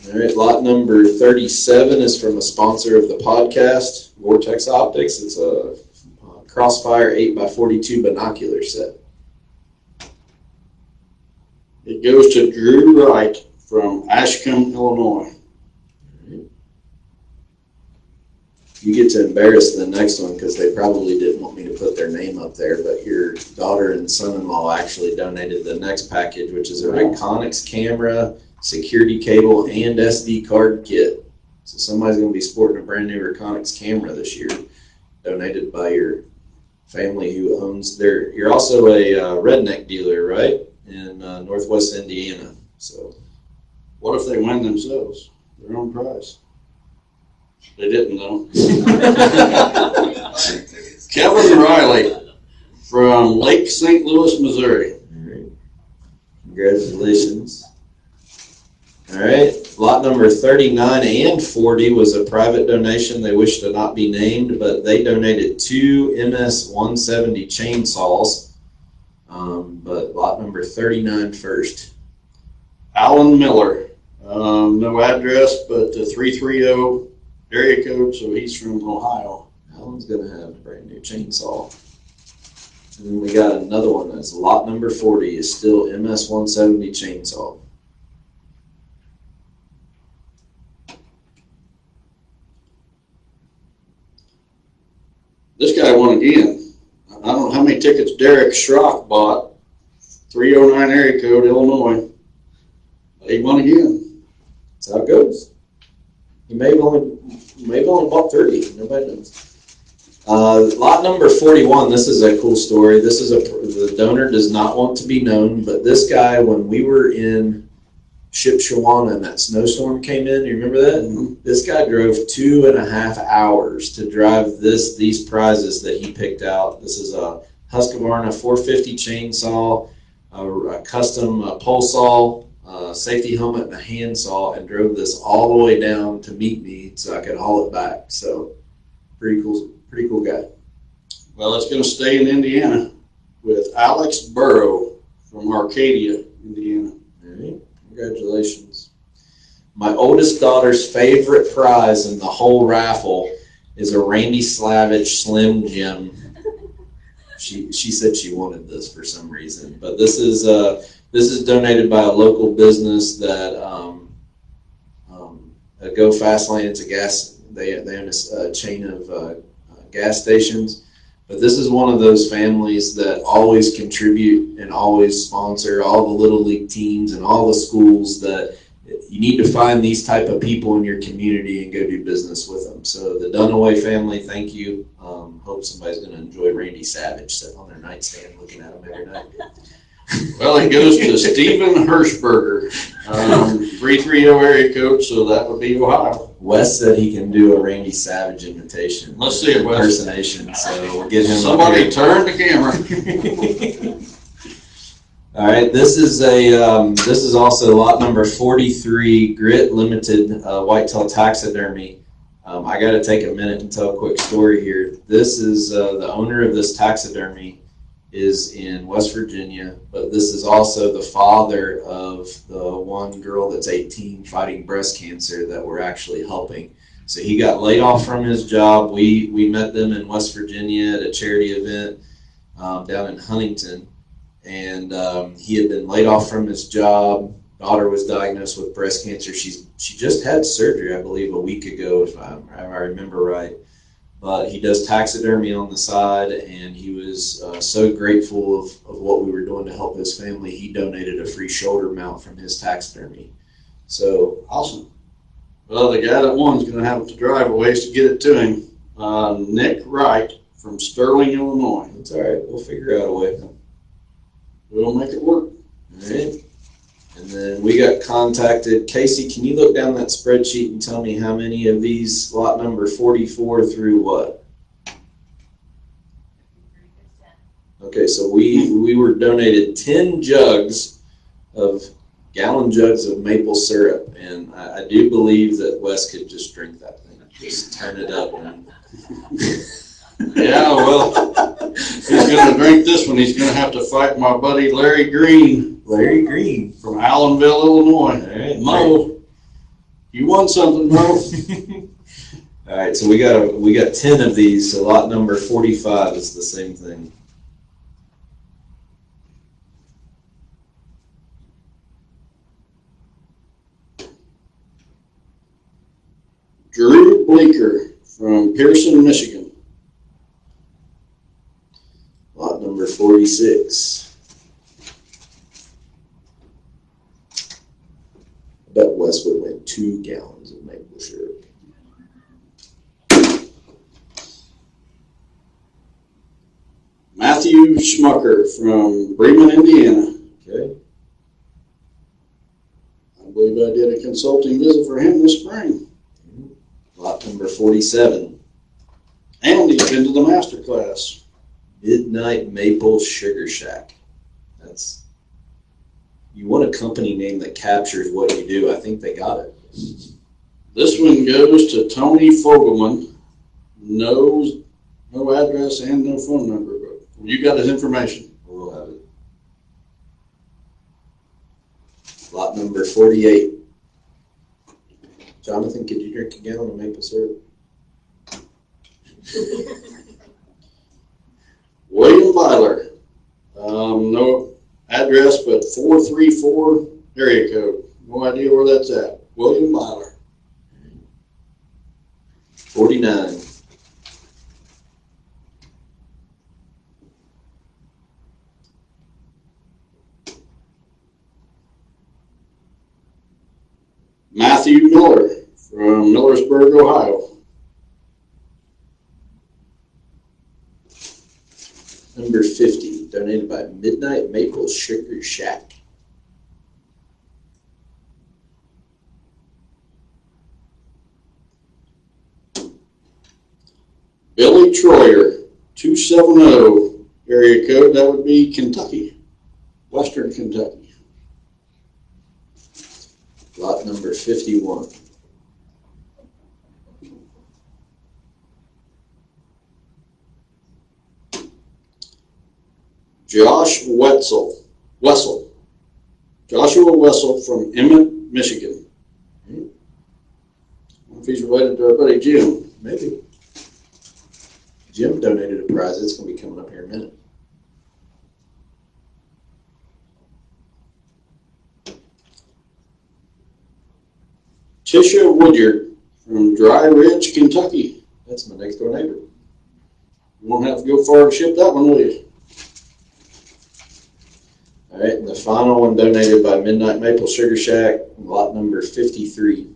All right, lot number 37 is from a sponsor of the podcast, Vortex Optics. It's a Crossfire 8x42 binocular set. It goes to Drew Wright from Ashcombe, Illinois. You get to embarrass the next one because they probably didn't want me to put their name up there, but your daughter and son-in-law actually donated the next package, which is a Reconyx camera, security cable, and SD card kit. So somebody's going to be sporting a brand new Reconyx camera this year, donated by your family who owns their. You're also a redneck dealer, right, in Northwest Indiana. So, What if they win themselves? Their own prize. They didn't, though. Kevin Riley from Lake St. Louis, Missouri. all right. Congratulations. All right, lot number 39 and 40 was a private donation. They wish to not be named, but they donated 2 MS-170 chainsaws. But lot number 39 first. Alan Miller. No address, but the 330 area code, so he's from Ohio. Alan's going to have a brand new chainsaw. And then we got another one that's lot number 40 is still MS-170 chainsaw. This guy won again. I don't know how many tickets Derek Schrock bought. 309 area code, Illinois. He won again. That's how it goes. You may have only bought 30. Nobody knows. Lot number 41. This is a cool story. This is the donor does not want to be known, but this guy, when we were in Shipshewana and that snowstorm came in, you remember that? Mm-hmm. This guy drove 2.5 hours to drive these prizes that he picked out. This is a Husqvarna 450 chainsaw, a custom pole saw, safety helmet, and a hand saw, and drove this all the way down to meet me so I could haul it back. So pretty cool guy. Well, it's going to stay in Indiana with Alex Burrow from Arcadia, Indiana. All right. Congratulations. My oldest daughter's favorite prize in the whole raffle is a Randy Slavich Slim Jim. She said she wanted this for some reason, but this is donated by a local business that Go Fast Lane. It's a gas. They own a chain of gas stations. But this is one of those families that always contribute and always sponsor all the Little League teams and all the schools that you need to find these type of people in your community and go do business with them. So the Dunaway family, thank you. Hope somebody's going to enjoy Randy Savage sitting on their nightstand looking at them every night. Well, it goes to Stephen Hirschberger, 330 area code, so that would be Ohio. Wes said he can do a Randy Savage imitation. Let's see it, Wes. Impersonation, so we'll get him. Somebody turn the camera. All right, this is also lot number 43, Grit Limited Whitetail Taxidermy. I got to take a minute and tell a quick story here. This is the owner of this taxidermy is in West Virginia, but this is also the father of the one girl that's 18 fighting breast cancer that we're actually helping. So he got laid off from his job. We met them in West Virginia at a charity event down in Huntington, and he had been laid off from his job. Daughter was diagnosed with breast cancer. She just had surgery, I believe, a week ago, if I remember right. But he does taxidermy on the side, and he was so grateful of what we were doing to help his family. He donated a free shoulder mount from his taxidermy. So Awesome. Well, the guy that won's going to have to drive a ways to get it to him. Nick Wright from Sterling, Illinois. It's all right. We'll figure out a way. We'll make it work. All right. And then we got contacted. Casey, can you look down that spreadsheet and tell me how many of these, lot number 44 through what? Okay, so we were donated 10 gallon jugs of maple syrup, and I do believe that Wes could just drink that thing. Just turn it up. And Yeah, well, if he's going to drink this one, he's going to have to fight my buddy Larry Green. Larry Green. From Allenville, Illinois. All right. Mo, you won something, Mo. All right, so we got 10 of these, so lot number 45 is the same thing. Drew Bleeker from Pearson, Michigan. Lot number 46. I bet Wes would win 2 gallons of maple syrup. Matthew Schmucker from Bremen, Indiana. Okay. I believe I did a consulting visit for him this spring. Lot number 47. And he's been to the master class. Midnight Maple Sugar Shack. You want a company name that captures what you do. I think they got it. This one goes to Tony Fogelman. No address and no phone number, but you got his information. We'll have it. Lot number 48. Jonathan, could you drink a gallon of maple syrup? William Byler. No address, but 434 area code. No idea where that's at. William Byler. 49. Matthew Miller from Millersburg, Ohio. Number 50, donated by Midnight Maple Sugar Shack. Billy Troyer, 270 area code. That would be Kentucky, Western Kentucky. Lot number 51. Joshua Wessel from Emmett, Michigan. I don't know if he's related to our buddy Jim. Maybe. Jim donated a prize. It's going to be coming up here in a minute. Tisha Woodyard from Dry Ridge, Kentucky. That's my next door neighbor. You won't have to go far to ship that one, will you? All right, and the final one donated by Midnight Maple Sugar Shack, lot number 53.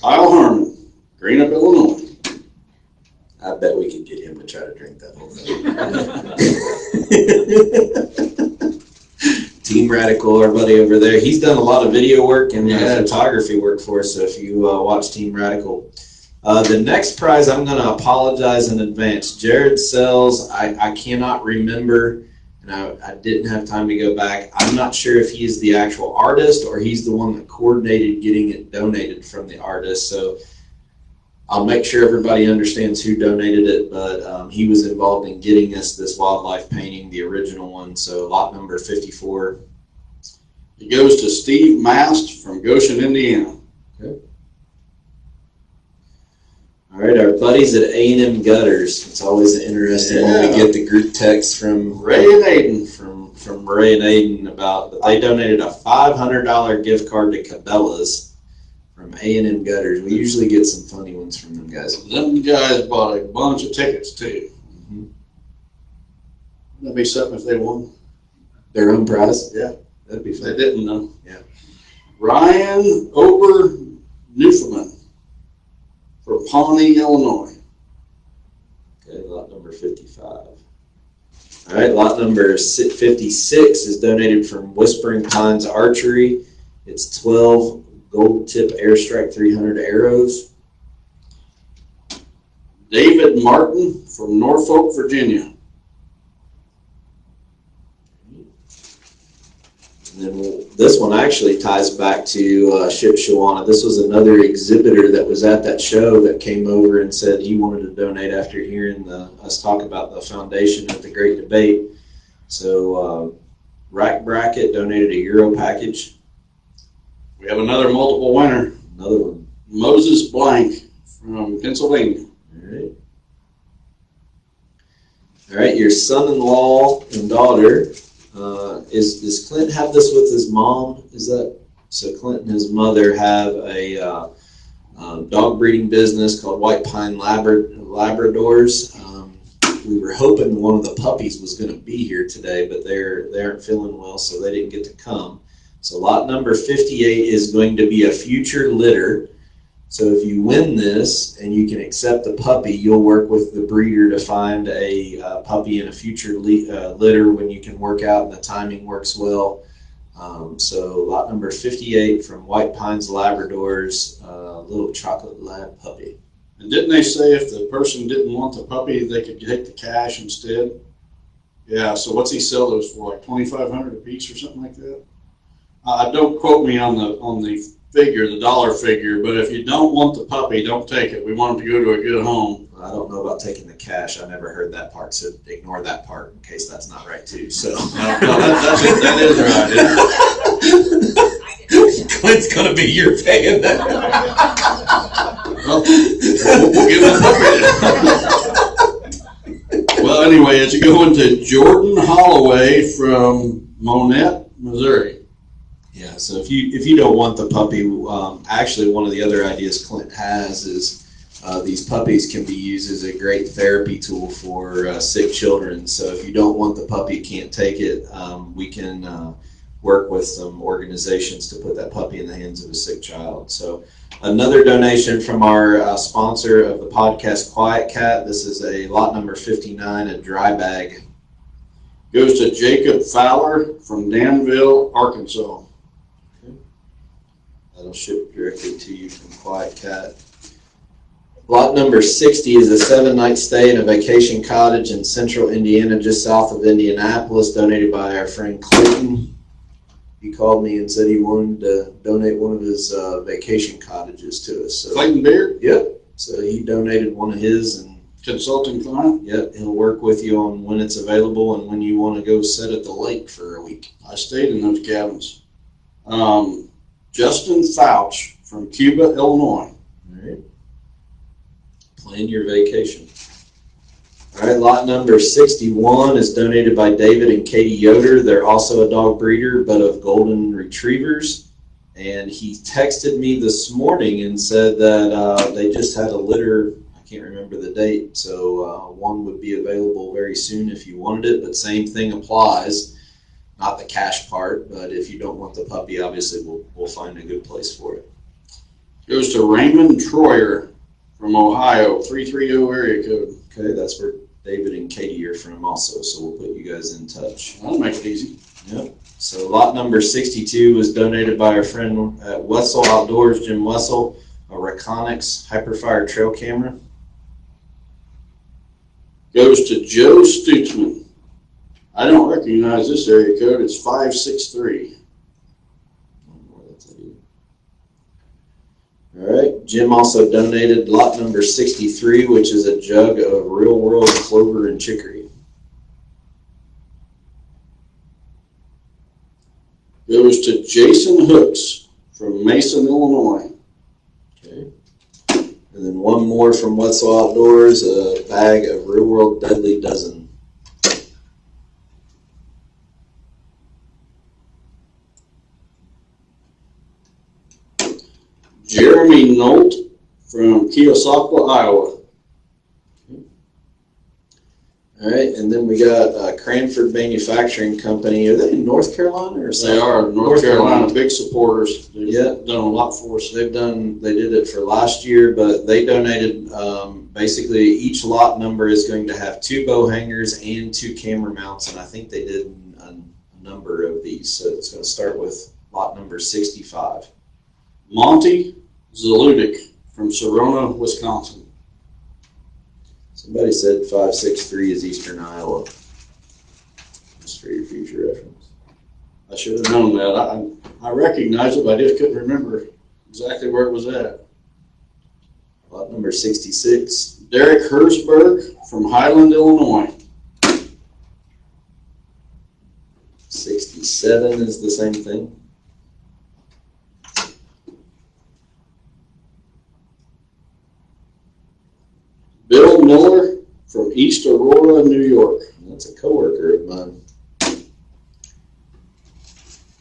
Kyle Harmon, Greenup, Illinois. I bet we could get him to try to drink that whole thing. Team Radical, our buddy over there. He's done a lot of video work and photography work for us, so if you watch Team Radical. The next prize, I'm going to apologize in advance. Jared Sells, I cannot remember, and I didn't have time to go back. I'm not sure if he's the actual artist or he's the one that coordinated getting it donated from the artist. So I'll make sure everybody understands who donated it, but he was involved in getting us this wildlife painting, the original one. So lot number 54. It goes to Steve Mast from Goshen, Indiana. Okay. All right, our buddies at A&M Gutters. It's always interesting when we get the group text from Ray and Aiden. From Ray and Aiden about that they donated a $500 gift card to Cabela's from A&M Gutters. We usually get some funny ones from them guys. Them guys bought a bunch of tickets too. Mm-hmm. That'd be something if they won. Their own prize? Yeah. That'd be fun. They didn't though. Yeah. Ryan Ober Newfoundland from Pawnee, Illinois. number 55. All right, lot number 56 is donated from Whispering Pines Archery. It's 12 gold tip Airstrike 300 arrows. David Martin from Norfolk, Virginia. And then this one actually ties back to Ship Shawana. This was another exhibitor that was at that show that came over and said he wanted to donate after hearing us talk about the foundation at the Great Debate. So Rack Bracket donated a Euro package. We have another multiple winner. Another one. Moses Blank from Pennsylvania. All right, your son-in-law and daughter. Does Clint have this with his mom? Is that so? Clint and his mother have a dog breeding business called White Pine Labradors. We were hoping one of the puppies was going to be here today, but they aren't feeling well, so they didn't get to come. So lot number 58 is going to be a future litter. So if you win this and you can accept the puppy, you'll work with the breeder to find a puppy in a future litter when you can work out and the timing works well. So lot number 58 from White Pines Labradors, little chocolate lab puppy. And didn't they say if the person didn't want the puppy, they could take the cash instead? Yeah, so what's he sell those for, like $2,500 a piece or something like that? Don't quote me on the figure, the dollar figure, but if you don't want the puppy, don't take it. We want him to go to a good home. I don't know about taking the cash. I never heard that part, so ignore that part in case that's not right too. So no, that is right. Clint's gonna be your paying that. Well, we'll give him the puppy. Well, anyway, it's going to Jordan Holloway from Monette, Missouri. Yeah, so if you don't want the puppy, actually one of the other ideas Clint has is these puppies can be used as a great therapy tool for sick children. So if you don't want the puppy, can't take it, we can work with some organizations to put that puppy in the hands of a sick child. So another donation from our sponsor of the podcast, Quiet Cat. This is a lot number 59, a dry bag. Goes to Jacob Fowler from Danville, Arkansas. That'll ship directly to you from Quiet Cat. Lot number 60 is a 7-night stay in a vacation cottage in central Indiana, just south of Indianapolis, donated by our friend Clayton. He called me and said he wanted to donate one of his vacation cottages to us. So, Clayton Beard? Yep. So he donated one of his, and consulting client? Yep, he'll work with you on when it's available and when you want to go sit at the lake for a week. I stayed in those cabins. Justin Fouch from Cuba, Illinois. All right. Plan your vacation. All right, lot number 61 is donated by David and Katie Yoder. They're also a dog breeder, but of golden retrievers. And he texted me this morning and said that they just had a litter. I can't remember the date, so one would be available very soon if you wanted it, but same thing applies. Not the cash part, but if you don't want the puppy, obviously we'll find a good place for it. Goes to Raymond Troyer from Ohio, 330 area code. Okay, that's where David and Katie are from also, so we'll put you guys in touch. That'll make it easy. Yep. So lot number 62 was donated by our friend at Wessel Outdoors, Jim Wessel, a Reconyx Hyperfire trail camera. Goes to Joe Stutzman. I don't recognize this area code. It's 563. All right. Jim also donated lot number 63, which is a jug of Real World Clover and Chicory. Goes to Jason Hooks from Mason, Illinois. Okay. And then one more from Wetzel Outdoors, a bag of Real World Deadly Dozen. Jeremy Nolt from Keosauqua, Iowa. All All right, and then we got Cranford Manufacturing Company. Are they in North Carolina or They something? are North Carolina, big supporters. They've Yeah. done a lot for us. They did it for last year, but they donated, basically each lot number is going to have 2 bow hangers and 2 camera mounts, and I think they did a number of these. So it's going to start with lot number 65. Monty Zaludik from Serona, Wisconsin. Somebody said 563 is Eastern Iowa. Just for your future reference. I should have known that. I recognized it, but I just couldn't remember exactly where it was at. Lot number 66. Derek Herzberg from Highland, Illinois. 67 is the same thing. Bill Miller from East Aurora, New York. That's a coworker of mine.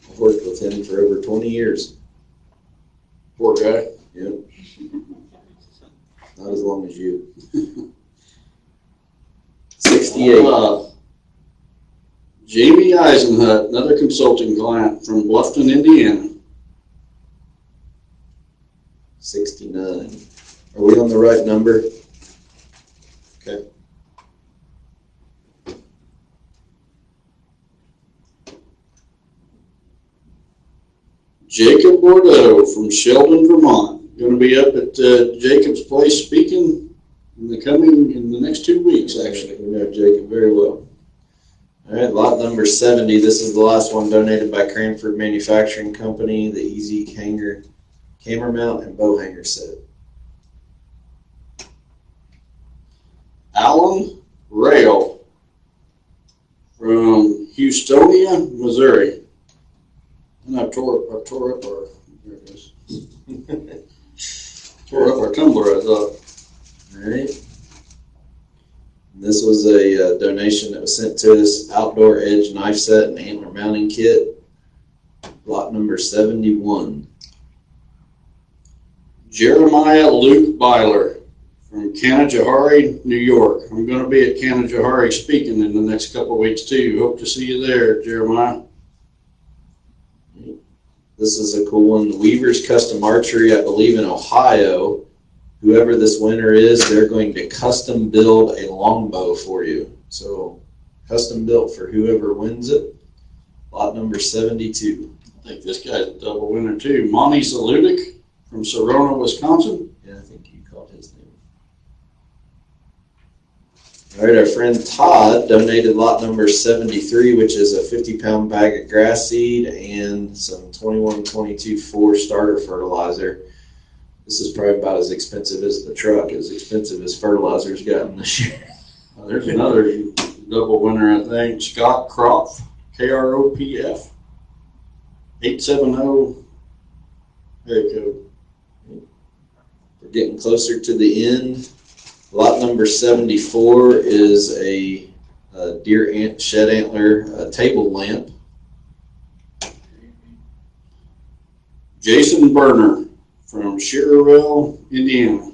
I've worked with him for over 20 years. Poor guy. Yep. Not as long as you. 68. Jamie Eisenhut, another consulting client from Bluffton, Indiana. 69. Are we on the right number? Okay. Jacob Bordeaux from Sheldon, Vermont. Going to be up at Jacob's place speaking in the next 2 weeks, actually. We know Jacob very well. All right, lot number 70. This is the last one donated by Cranford Manufacturing Company, the Easy Hanger camera mount and bow hanger set. Alan Rail from Houstonia, Missouri. And I tore up our, there it is. Tore up our tumbler, I thought. All right. This was a donation that was sent to us, outdoor edge knife set and antler mounting kit, lot number 71. Jeremiah Luke Byler from Canajahari, New York. I'm going to be at Canajahari speaking in the next couple of weeks too. Hope to see you there, Jeremiah. This is a cool one. Weaver's Custom Archery, I believe in Ohio. Whoever this winner is, they're going to custom build a longbow for you. So custom built for whoever wins it. Lot number 72. I think this guy's a double winner too. Monty Zaludik from Serona, Wisconsin. Yeah, I think you called his name. All right, our friend Todd donated lot number 73, which is a 50-pound bag of grass seed and some 21-22-4 starter fertilizer. This is probably about as expensive as the truck, as expensive as fertilizer's gotten this year. There's another double winner, I think. Scott Kropf, KROPF, 870 area code. We're getting closer to the end. Lot number 74 is a deer shed antler table lamp. Jason Berner from Schererville, Indiana.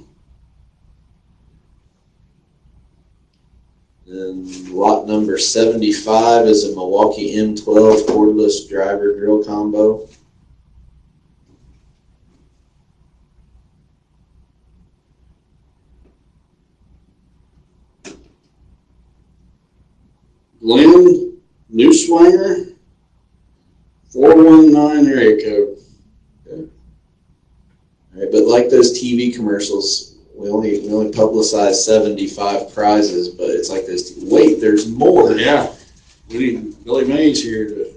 And lot number 75 is a Milwaukee M12 cordless driver drill combo. Glenn Newswanger, 419 area code. Okay. All right, but like those TV commercials, we only publicize 75 prizes, but it's like this. Wait, there's more. Yeah, we need Billy Mays here to.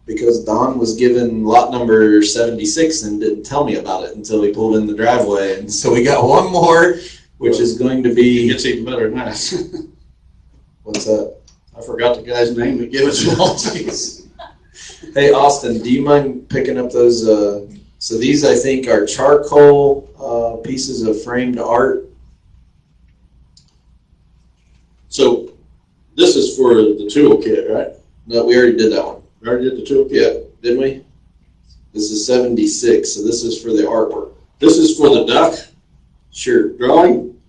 Because Don was given lot number 76 and didn't tell me about it until he pulled in the driveway, and so we got one more, which is going to It be. gets even better than that. What's that? I forgot the guy's name that gave us all these. Hey, Austin, do you mind picking up those? So these, I think, are charcoal pieces of framed art. So this is for the toolkit, right? No, we already did that one. We already did the toolkit. Yeah, didn't we? This is 76, so this is for the artwork. This is for the duck Sure. drawing.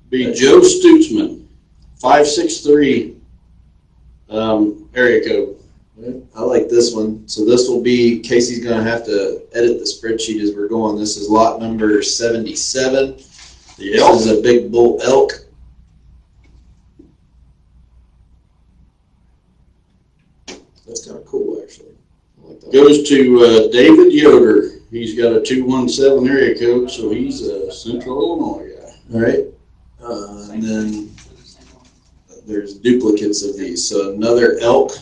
Be Joe Stutzman. 563 area code. I like this one. So this will be, Casey's going to have to edit the spreadsheet as we're going. This is lot number 77. The elk. This is a big bull elk. That's kind of cool, actually. I like that. Goes to David Yoder. He's got a 217 area code, so he's a Central Illinois guy. All right. And then there's duplicates of these. So another elk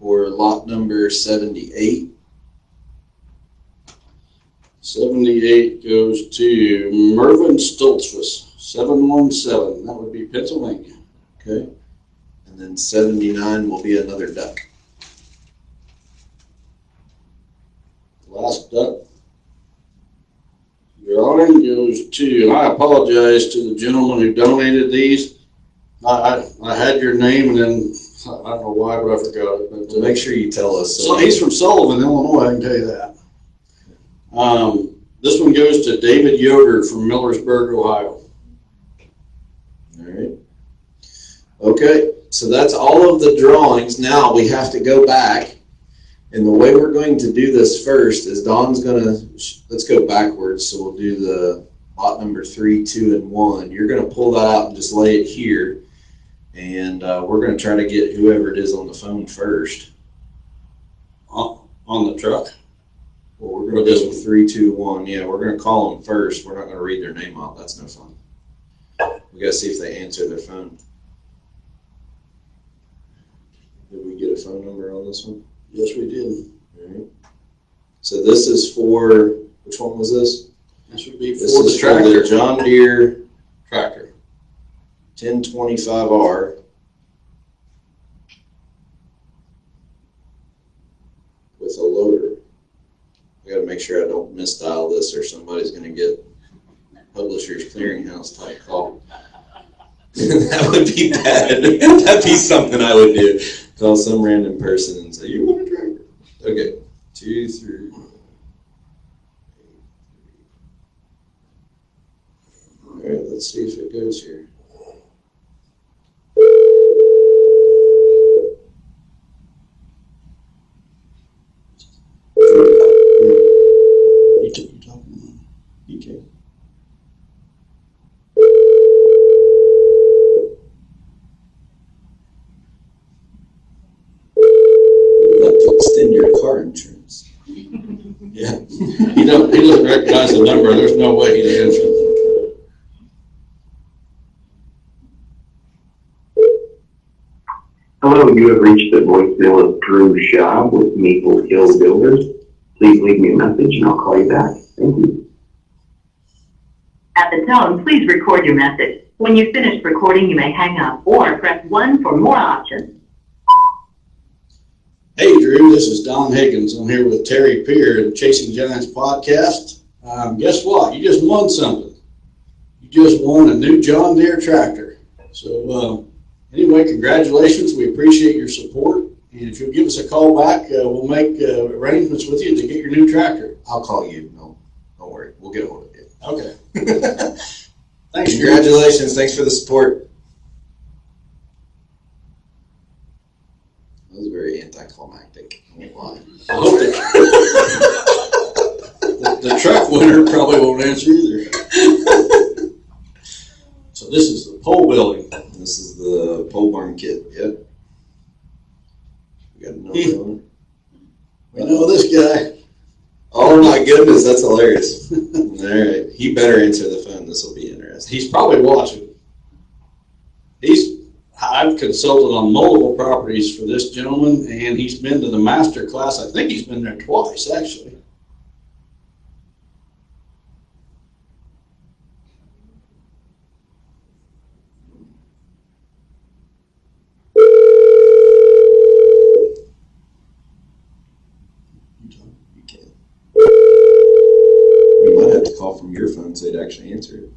for lot number 78. 78 goes to Mervyn Stoltzfus, 717. That would be Pennsylvania. Okay. And then 79 will be another duck. Last duck drawing goes to, and I apologize to the gentleman who donated these. I had your name, and then I don't know why, but I forgot it. But Make sure you tell us. so he's from Sullivan, Illinois. I can tell you that. This one goes to David Yoder from Millersburg, Ohio. All right. Okay, so that's all of the drawings. Now we have to go back. And the way we're going to do this first is Don's going to, let's go backwards. So we'll do the lot number 3, 2, and 1. You're going to pull that out and just lay it here. And we're going to try to get whoever it is on the phone first. On the truck. Well, we're going to go with 3, 2, 1. Yeah, we're going to call them first. We're not going to read their name out. That's no fun. We got to see if they answer their phone. Did we get a phone number on this one? Yes, we did. All right. So this is for, which one was this? This would be for This the is for tractor. the John Deere Tractor. 1025R. With a loader. I got to make sure I don't misdial this or somebody's going to get Publishers Clearinghouse type call. That would be bad. That'd be something I would do. Call some random person and say, "You want a tractor?" Okay. 2, 3. All right, let's see if it goes here. Okay. Extend your car insurance. Yeah. He doesn't recognize the number. There's no way he'd answer. Hello, you have reached the voicemail of Drew Shaw with Maple Hill Builders. Please leave me a message and I'll call you back. Thank you. At the tone, please record your message. When you've finished recording, you may hang up or press 1 for more options. Hey, Drew, this is Don Higgins. I'm here with Terry Peer at Chasing Giants podcast. Guess what? You just won something. You just won a new John Deere tractor. So anyway, congratulations. We appreciate your support. And if you'll give us a call back, we'll make arrangements with you to get your new tractor. I'll call you. No, don't worry. We'll get a hold of you. Okay. Thanks, Drew. Congratulations. Thanks for the support. That was very anticlimactic. I won't lie. I hope the truck winner probably won't answer either. So this is the pole building. This is the pole barn kit. Yep. We got a number on it. We know this guy. Oh my goodness, that's hilarious. All right. He better answer the phone. This will be interesting. He's probably watching. I've consulted on multiple properties for this gentleman, and he's been to the master class. I think he's been there twice, actually. You can. We might have to call from your phone so he'd actually answer it.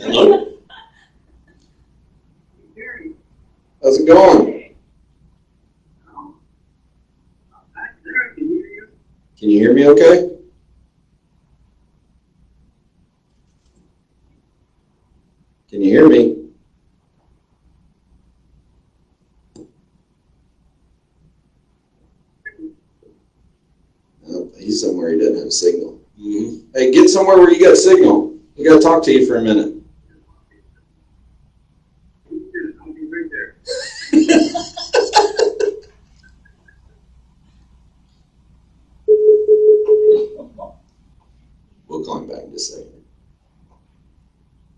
Hello? How's it going? Can you hear me okay? Can you hear me? Oh, he's somewhere he doesn't have a signal. Mm-hmm. Hey, get somewhere where you got signal. We got to talk to you for a minute. We'll call him back in just a second.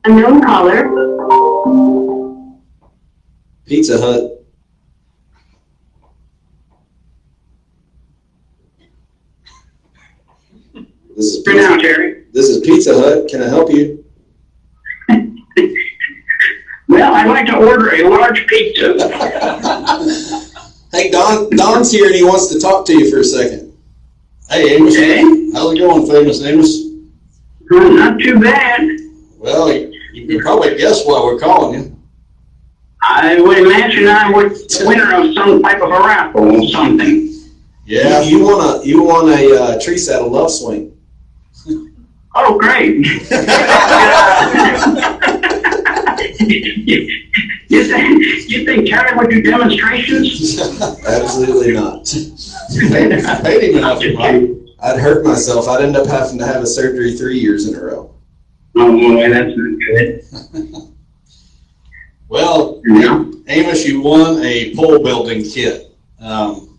Unknown caller. Pizza Hut. This is Pizza Hut. Can I help you? Well, I'd like to order a large pizza. Hey, Don's here and he wants to talk to you for a second. Hey, Amos. Okay. How's it going, famous Amos? Not too bad. Well, you can probably guess why we're calling you. I would imagine I was the winner of some type of a raffle or something. Yeah. You want a tree saddle love swing. Oh, great. You think Terry would do demonstrations? Absolutely not. Paid him enough, Mike. I'd hurt myself. I'd end up having to have a surgery 3 years in a row. Oh, boy, that's not good. Well, Yeah. Amos, you won a pole building kit. You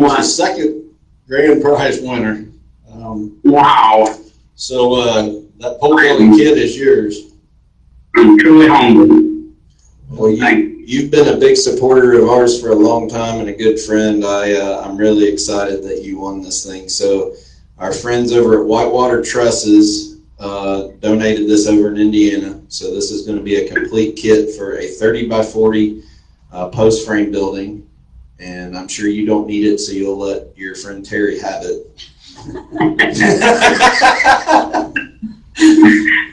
won a second grand prize winner. Wow. So that pole building kit is yours. I'm truly humbled. Well, you've been a big supporter of ours for a long time and a good friend. I'm really excited that you won this thing. So our friends over at Whitewater Trusses donated this over in Indiana. So this is going to be a complete kit for a 30 by 40 post frame building. And I'm sure you don't need it, so you'll let your friend Terry have it.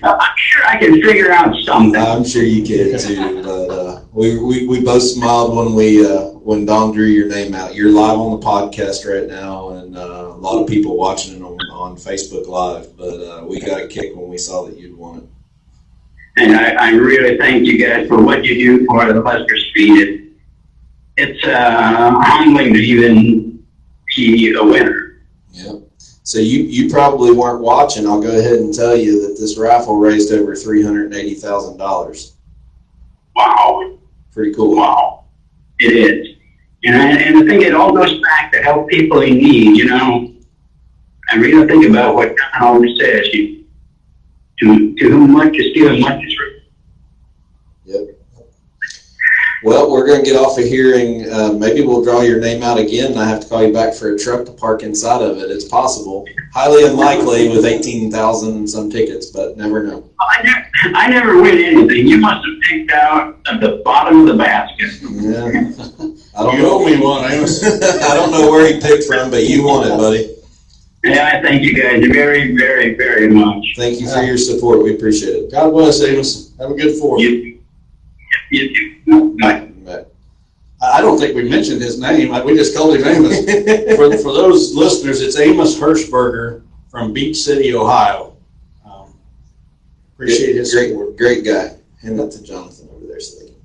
I'm sure I can figure out something. I'm sure you can too, but we both smiled when Don drew your name out. You're live on the podcast right now, and a lot of people watching it on Facebook Live. But we got a kick when we saw that you'd won it. And I really thank you guys for what you do for the Lester Speed. It's humbling to even be a winner. Yeah. So you probably weren't watching. I'll go ahead and tell you that this raffle raised over $380,000. Wow. Pretty cool. Wow. It is. And I think it all goes back to help people in need, you know. I really think about what God always says. To whom much is given, much is required. Yep. Well, we're going to get off of here, and maybe we'll draw your name out again, and I have to call you back for a truck to park inside of it. It's possible. Highly unlikely with 18,000 and some tickets, but never know. I never win anything. You must have picked out at the bottom of the basket. Yeah. You owe me one, Amos. I don't know where he picked from, but you won it, buddy. Yeah, I thank you guys very, very, very much. Thank you for your support. We appreciate it. God bless, Amos. Have a good Fourth. You too. Bye. I don't think we mentioned his name. We just called him Amos. For those listeners, it's Amos Hirschberger from Beach City, Ohio. Appreciate his support. Great guy. Hand that to Jonathan over there so they can.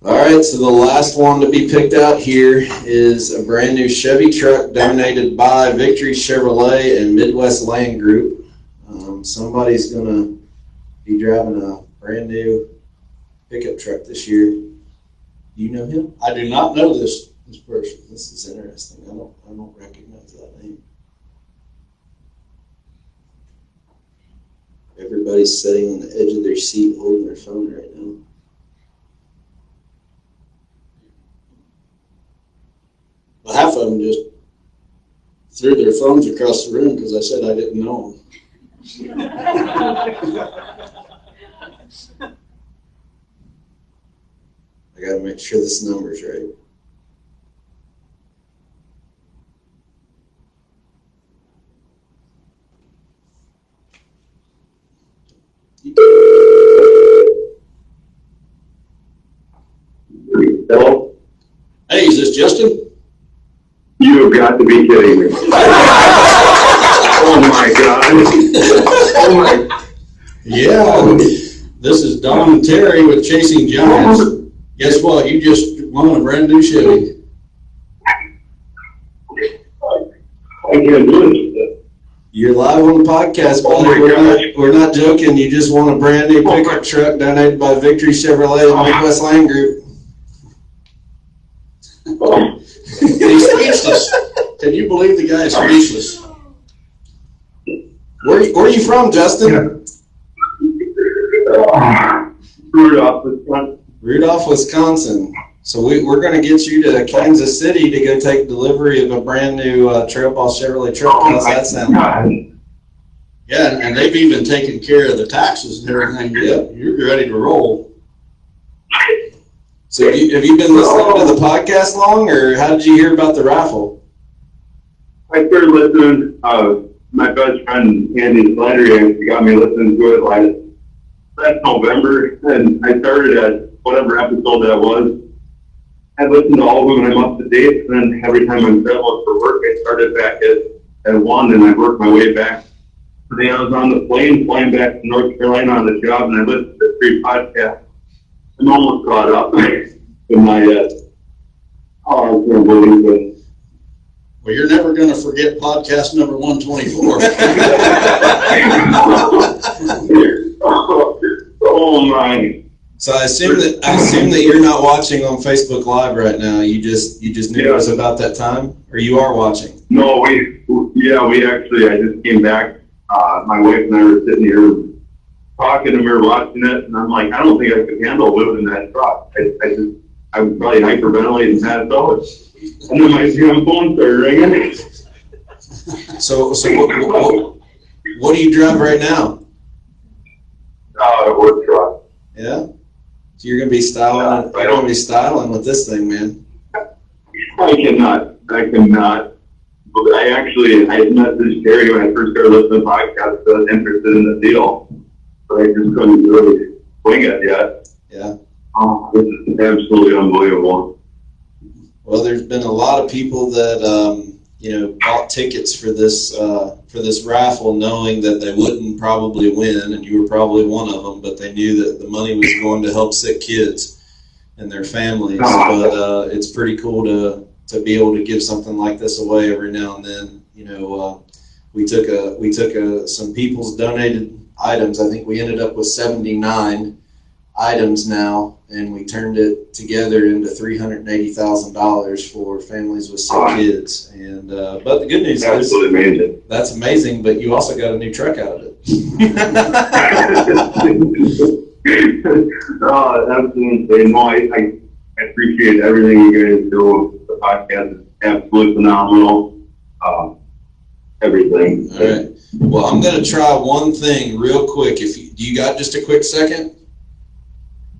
All right, so the last one to be picked out here is a brand new Chevy Truck donated by Victory Chevrolet and Midwest Land Group. Somebody's going to be driving a brand new pickup truck this year. Do you know him? I do not know this person. This is interesting. I don't recognize that name. Everybody's sitting on the edge of their seat holding their phone right now. Well, half of them just threw their phones across the room because I said I didn't know them. I got to make sure this number's right. Hello? Hey, is this Justin? You have got to be kidding me. Oh my God. Oh my. Yeah. This is Don and Terry with Chasing Giants. Guess what? You just won a brand new Chevy. I can't do it. You're live on the podcast, Oh buddy. my gosh. We're not joking. You just won a brand new pickup truck donated by Victory Chevrolet and Midwest Land Group. Oh. He's speechless. Can you believe the guy is speechless? Where are you from, Justin? Rudolph, Wisconsin. So we're going to get you to Kansas City to go take delivery of a brand new Trail Boss Chevrolet truck. How's that sound? Yeah, and they've even taken care of the taxes and everything. Yep, you're ready to roll. So have you been listening to the podcast long, or how did you hear about the raffle? I started listening. My best friend Andy Slattery actually got me listening to it last November, and I started at whatever episode that was. I listened to all of them, and I'm up to date. And then every time I'm traveling for work, I started back at 1, and I worked my way back. Today I was on the plane flying back to North Carolina on the job, and I listened to 3 podcasts. I'm almost caught up in my I can't believe it. Well, you're never going to forget podcast number 124. Oh my! So I assume that you're not watching on Facebook Live right now. You just knew it was about that time, or you are watching? No, we actually. I just came back. My wife and I were sitting here talking, and we were watching it, and I'm like, I don't think I could handle living in that truck. I would probably hyperventilate and pass out. And then my damn phone started ringing. So what do you drive right now? A work truck. Yeah. So you're gonna be styling. You're gonna be styling with this thing, man. I cannot. But I had messaged Terry when I first started listening to podcasts. I was interested in the deal, but I just couldn't really swing it yet. Yeah. Oh, this is absolutely unbelievable. Well, there's been a lot of people that bought tickets for this raffle, knowing that they wouldn't probably win, and you were probably one of them. But they knew that the money was going to help sick kids and their families. But it's pretty cool to be able to give something like this away every now and then. We took some people's donated items. I think we ended up with 79 items now, and we turned it together into $380,000 for families with sick kids. And but the good news is amazing. That's amazing. But you also got a new truck out of it. Absolutely. No, I appreciate everything you guys do. The podcast is absolutely phenomenal. Everything. All right. Well, I'm going to try one thing real quick. Do you got just a quick second?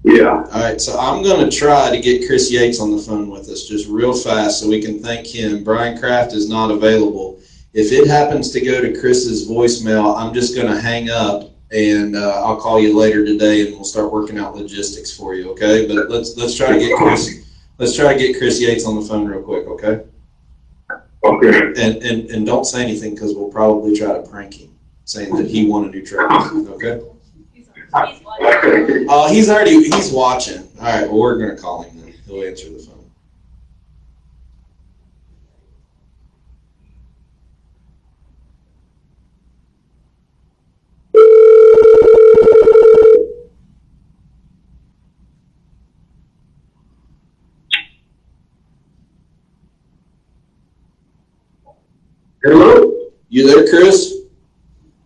Yeah. All right, so I'm going to try to get Chris Yates on the phone with us just real fast so we can thank him. Brian Kraft is not available. If it happens to go to Chris's voicemail, I'm just going to hang up, and I'll call you later today, and we'll start working out logistics for you, okay? But let's try to get Chris. Let's try to get Chris Yates on the phone real quick, okay? Okay. And don't say anything, because we'll probably try to prank him, saying that he won a new truck, okay? He's watching. All right, well, we're going to call him then. He'll answer the phone. Hello? You there, Chris?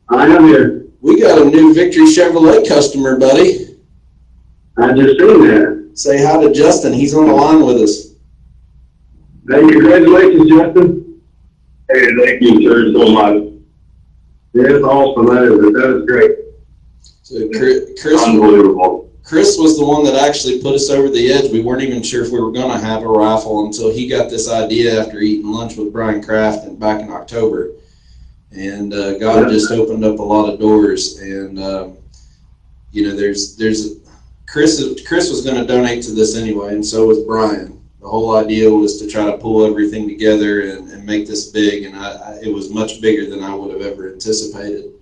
I am here. We got a new Victory Chevrolet customer, buddy. I just seen that. Say hi to Justin. He's on the line with us. Hey, congratulations, Justin. Hey, thank you, sir, so much. That's awesome. That is great. So Chris, unbelievable. Chris was the one that actually put us over the edge. We weren't even sure if we were going to have a raffle until he got this idea after eating lunch with Brian Kraft back in October. And God just opened up a lot of doors. And there's Chris was going to donate to this anyway, and so was Brian. the whole idea was to try to pull everything together and make this big, and it was much bigger than I would have ever anticipated.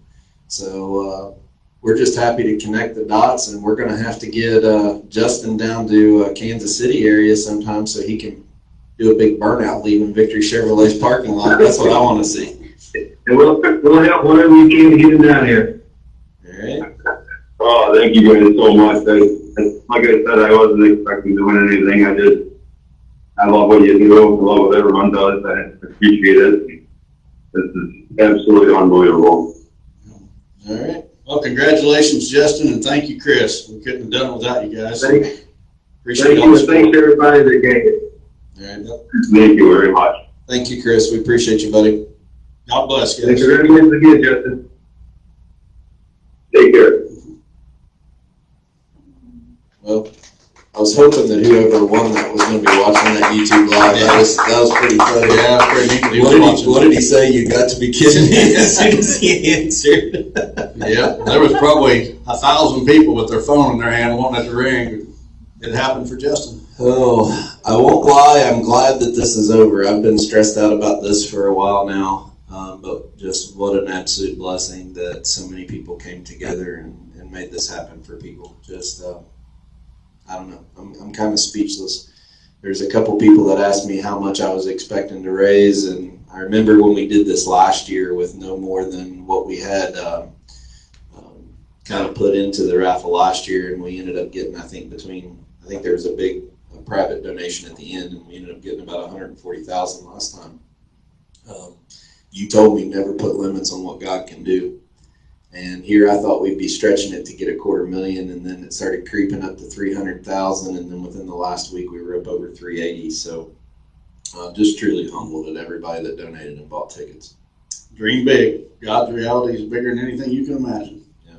So we're just happy to connect the dots, and we're going to have to get Justin down to Kansas City area sometime so he can do a big burnout leaving Victory Chevrolet's parking lot. That's what I want to see. And we'll help whatever we can to get him down here. All right. Oh, thank you guys so much. Like I said, I wasn't expecting to win anything. I love what you do. I love what everyone does. I appreciate it. This is absolutely unbelievable. All right. Well, congratulations, Justin, and thank you, Chris. We couldn't have done it without you guys. Thanks. Appreciate Thank it. you. Thanks to everybody that gave it. All right. Thank you very much. Thank you, Chris. We appreciate you, buddy. God bless, guys. Thanks for having us again, Justin. Take care. Well, I was hoping that whoever won that was going to be watching that YouTube live. That was pretty funny. Yeah, pretty neat. What did he say? You got to be kidding me as soon as he answered. Yeah, there was probably 1,000 people with their phone in their hand wanting it to ring. It happened for Justin. Oh, I won't lie. I'm glad that this is over. I've been stressed out about this for a while now. But just what an absolute blessing that so many people came together and made this happen for people. Just, I don't know. I'm kind of speechless. There's a couple people that asked me how much I was expecting to raise, and I remember when we did this last year with no more than what we had kind of put into the raffle last year, and we ended up getting, I think there was a big private donation at the end, and we ended up getting about $140,000 last time. You told me never put limits on what God can do. And here I thought we'd be stretching it to get $250,000, and then it started creeping up to $300,000, and then within the last week we were up over $380,000. So just truly humbled at everybody that donated and bought tickets. Dream big. God's reality is bigger than anything you can imagine. Yeah.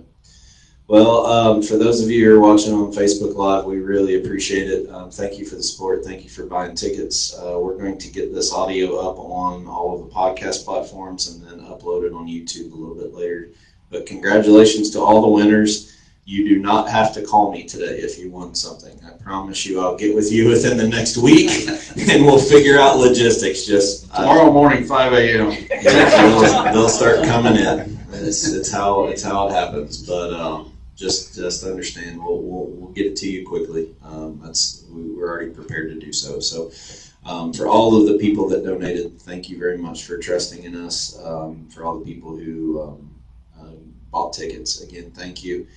Well, for those of you who are watching on Facebook Live, we really appreciate it. Thank you for the support. Thank you for buying tickets. We're going to get this audio up on all of the podcast platforms and then upload it on YouTube a little bit later. But congratulations to all the winners. You do not have to call me today if you won something. I promise you I'll get with you within the next week and we'll figure out logistics. Just Tomorrow morning, 5 a.m. Yeah, they'll start coming in. It's how it happens. But just understand, we'll get it to you quickly. We're already prepared to do so. So for all of the people that donated, thank you very much for trusting in us. For all the people who bought tickets, again, thank you.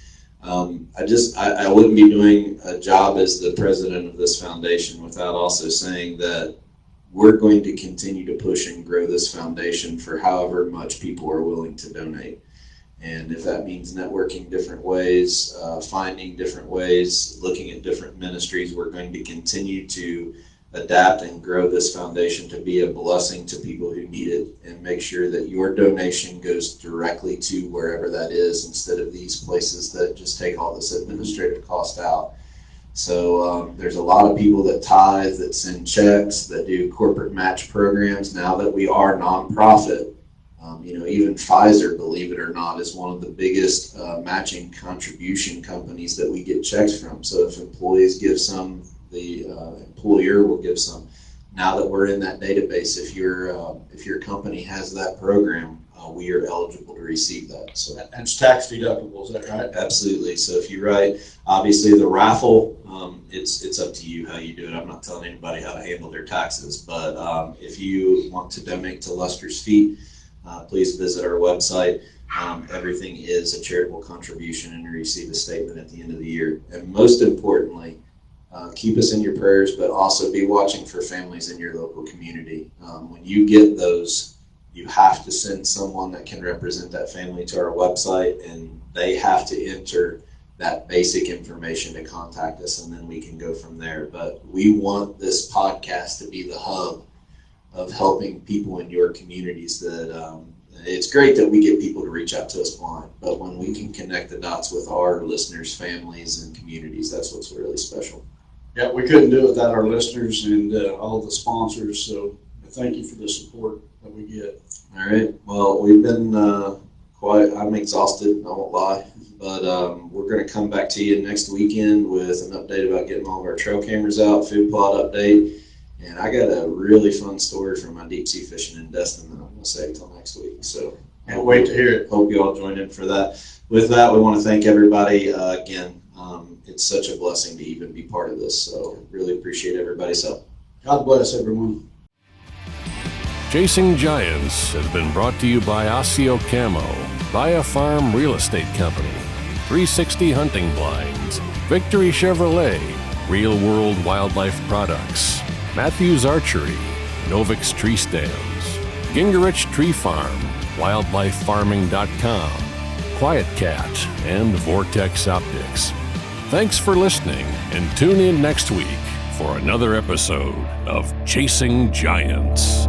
I wouldn't be doing a job as the president of this foundation without also saying that we're going to continue to push and grow this foundation for however much people are willing to donate. And if that means networking different ways, finding different ways, looking at different ministries, we're going to continue to adapt and grow this foundation to be a blessing to people who need it, and make sure that your donation goes directly to wherever that is instead of these places that just take all this administrative cost out. So there's a lot of people that tithe, that send checks, that do corporate match programs. Now that we are nonprofit, even Pfizer, believe it or not, is one of the biggest matching contribution companies that we get checks from. So if employees give some, the employer will give some. Now that we're in that database, if your company has that program, we are eligible to receive that. So And it's tax deductible, is that right? Absolutely. So if you write, obviously the raffle, it's up to you how you do it. I'm not telling anybody how to handle their taxes, but if you want to donate to Lester's Feet, please visit our website. Everything is a charitable contribution, and you receive a statement at the end of the year. And most importantly, keep us in your prayers, but also be watching for families in your local community. When you get those, you have to send someone that can represent that family to our website, and they have to enter that basic information to contact us, and then we can go from there. But we want this podcast to be the hub of helping people in your communities. That it's great that we get people to reach out to us blind, but when we can connect the dots with our listeners, families, and communities, that's what's really special. Yeah, we couldn't do it without our listeners and all of the sponsors, so thank you for the support that we get. All right. Well, we've been I'm exhausted, I won't lie, but we're going to come back to you next weekend with an update about getting all of our trail cameras out, food plot update, And I got a really fun story from my deep sea fishing in Destin that I'm going to say till next week. So Can't wait to hear it. Hope you all join in for that. With that, we want to thank everybody again. It's such a blessing to even be part of this. So really appreciate everybody's help. God bless everyone. Chasing Giants has been brought to you by Osseo Camo, Via Farm Real Estate Company, 360 Hunting Blinds, Victory Chevrolet, Real World Wildlife Products, Matthews Archery, Novix Tree Stands, Gingerich Tree Farm, WildlifeFarming.com, Quiet Cat, and Vortex Optics. Thanks for listening, and tune in next week for another episode of Chasing Giants.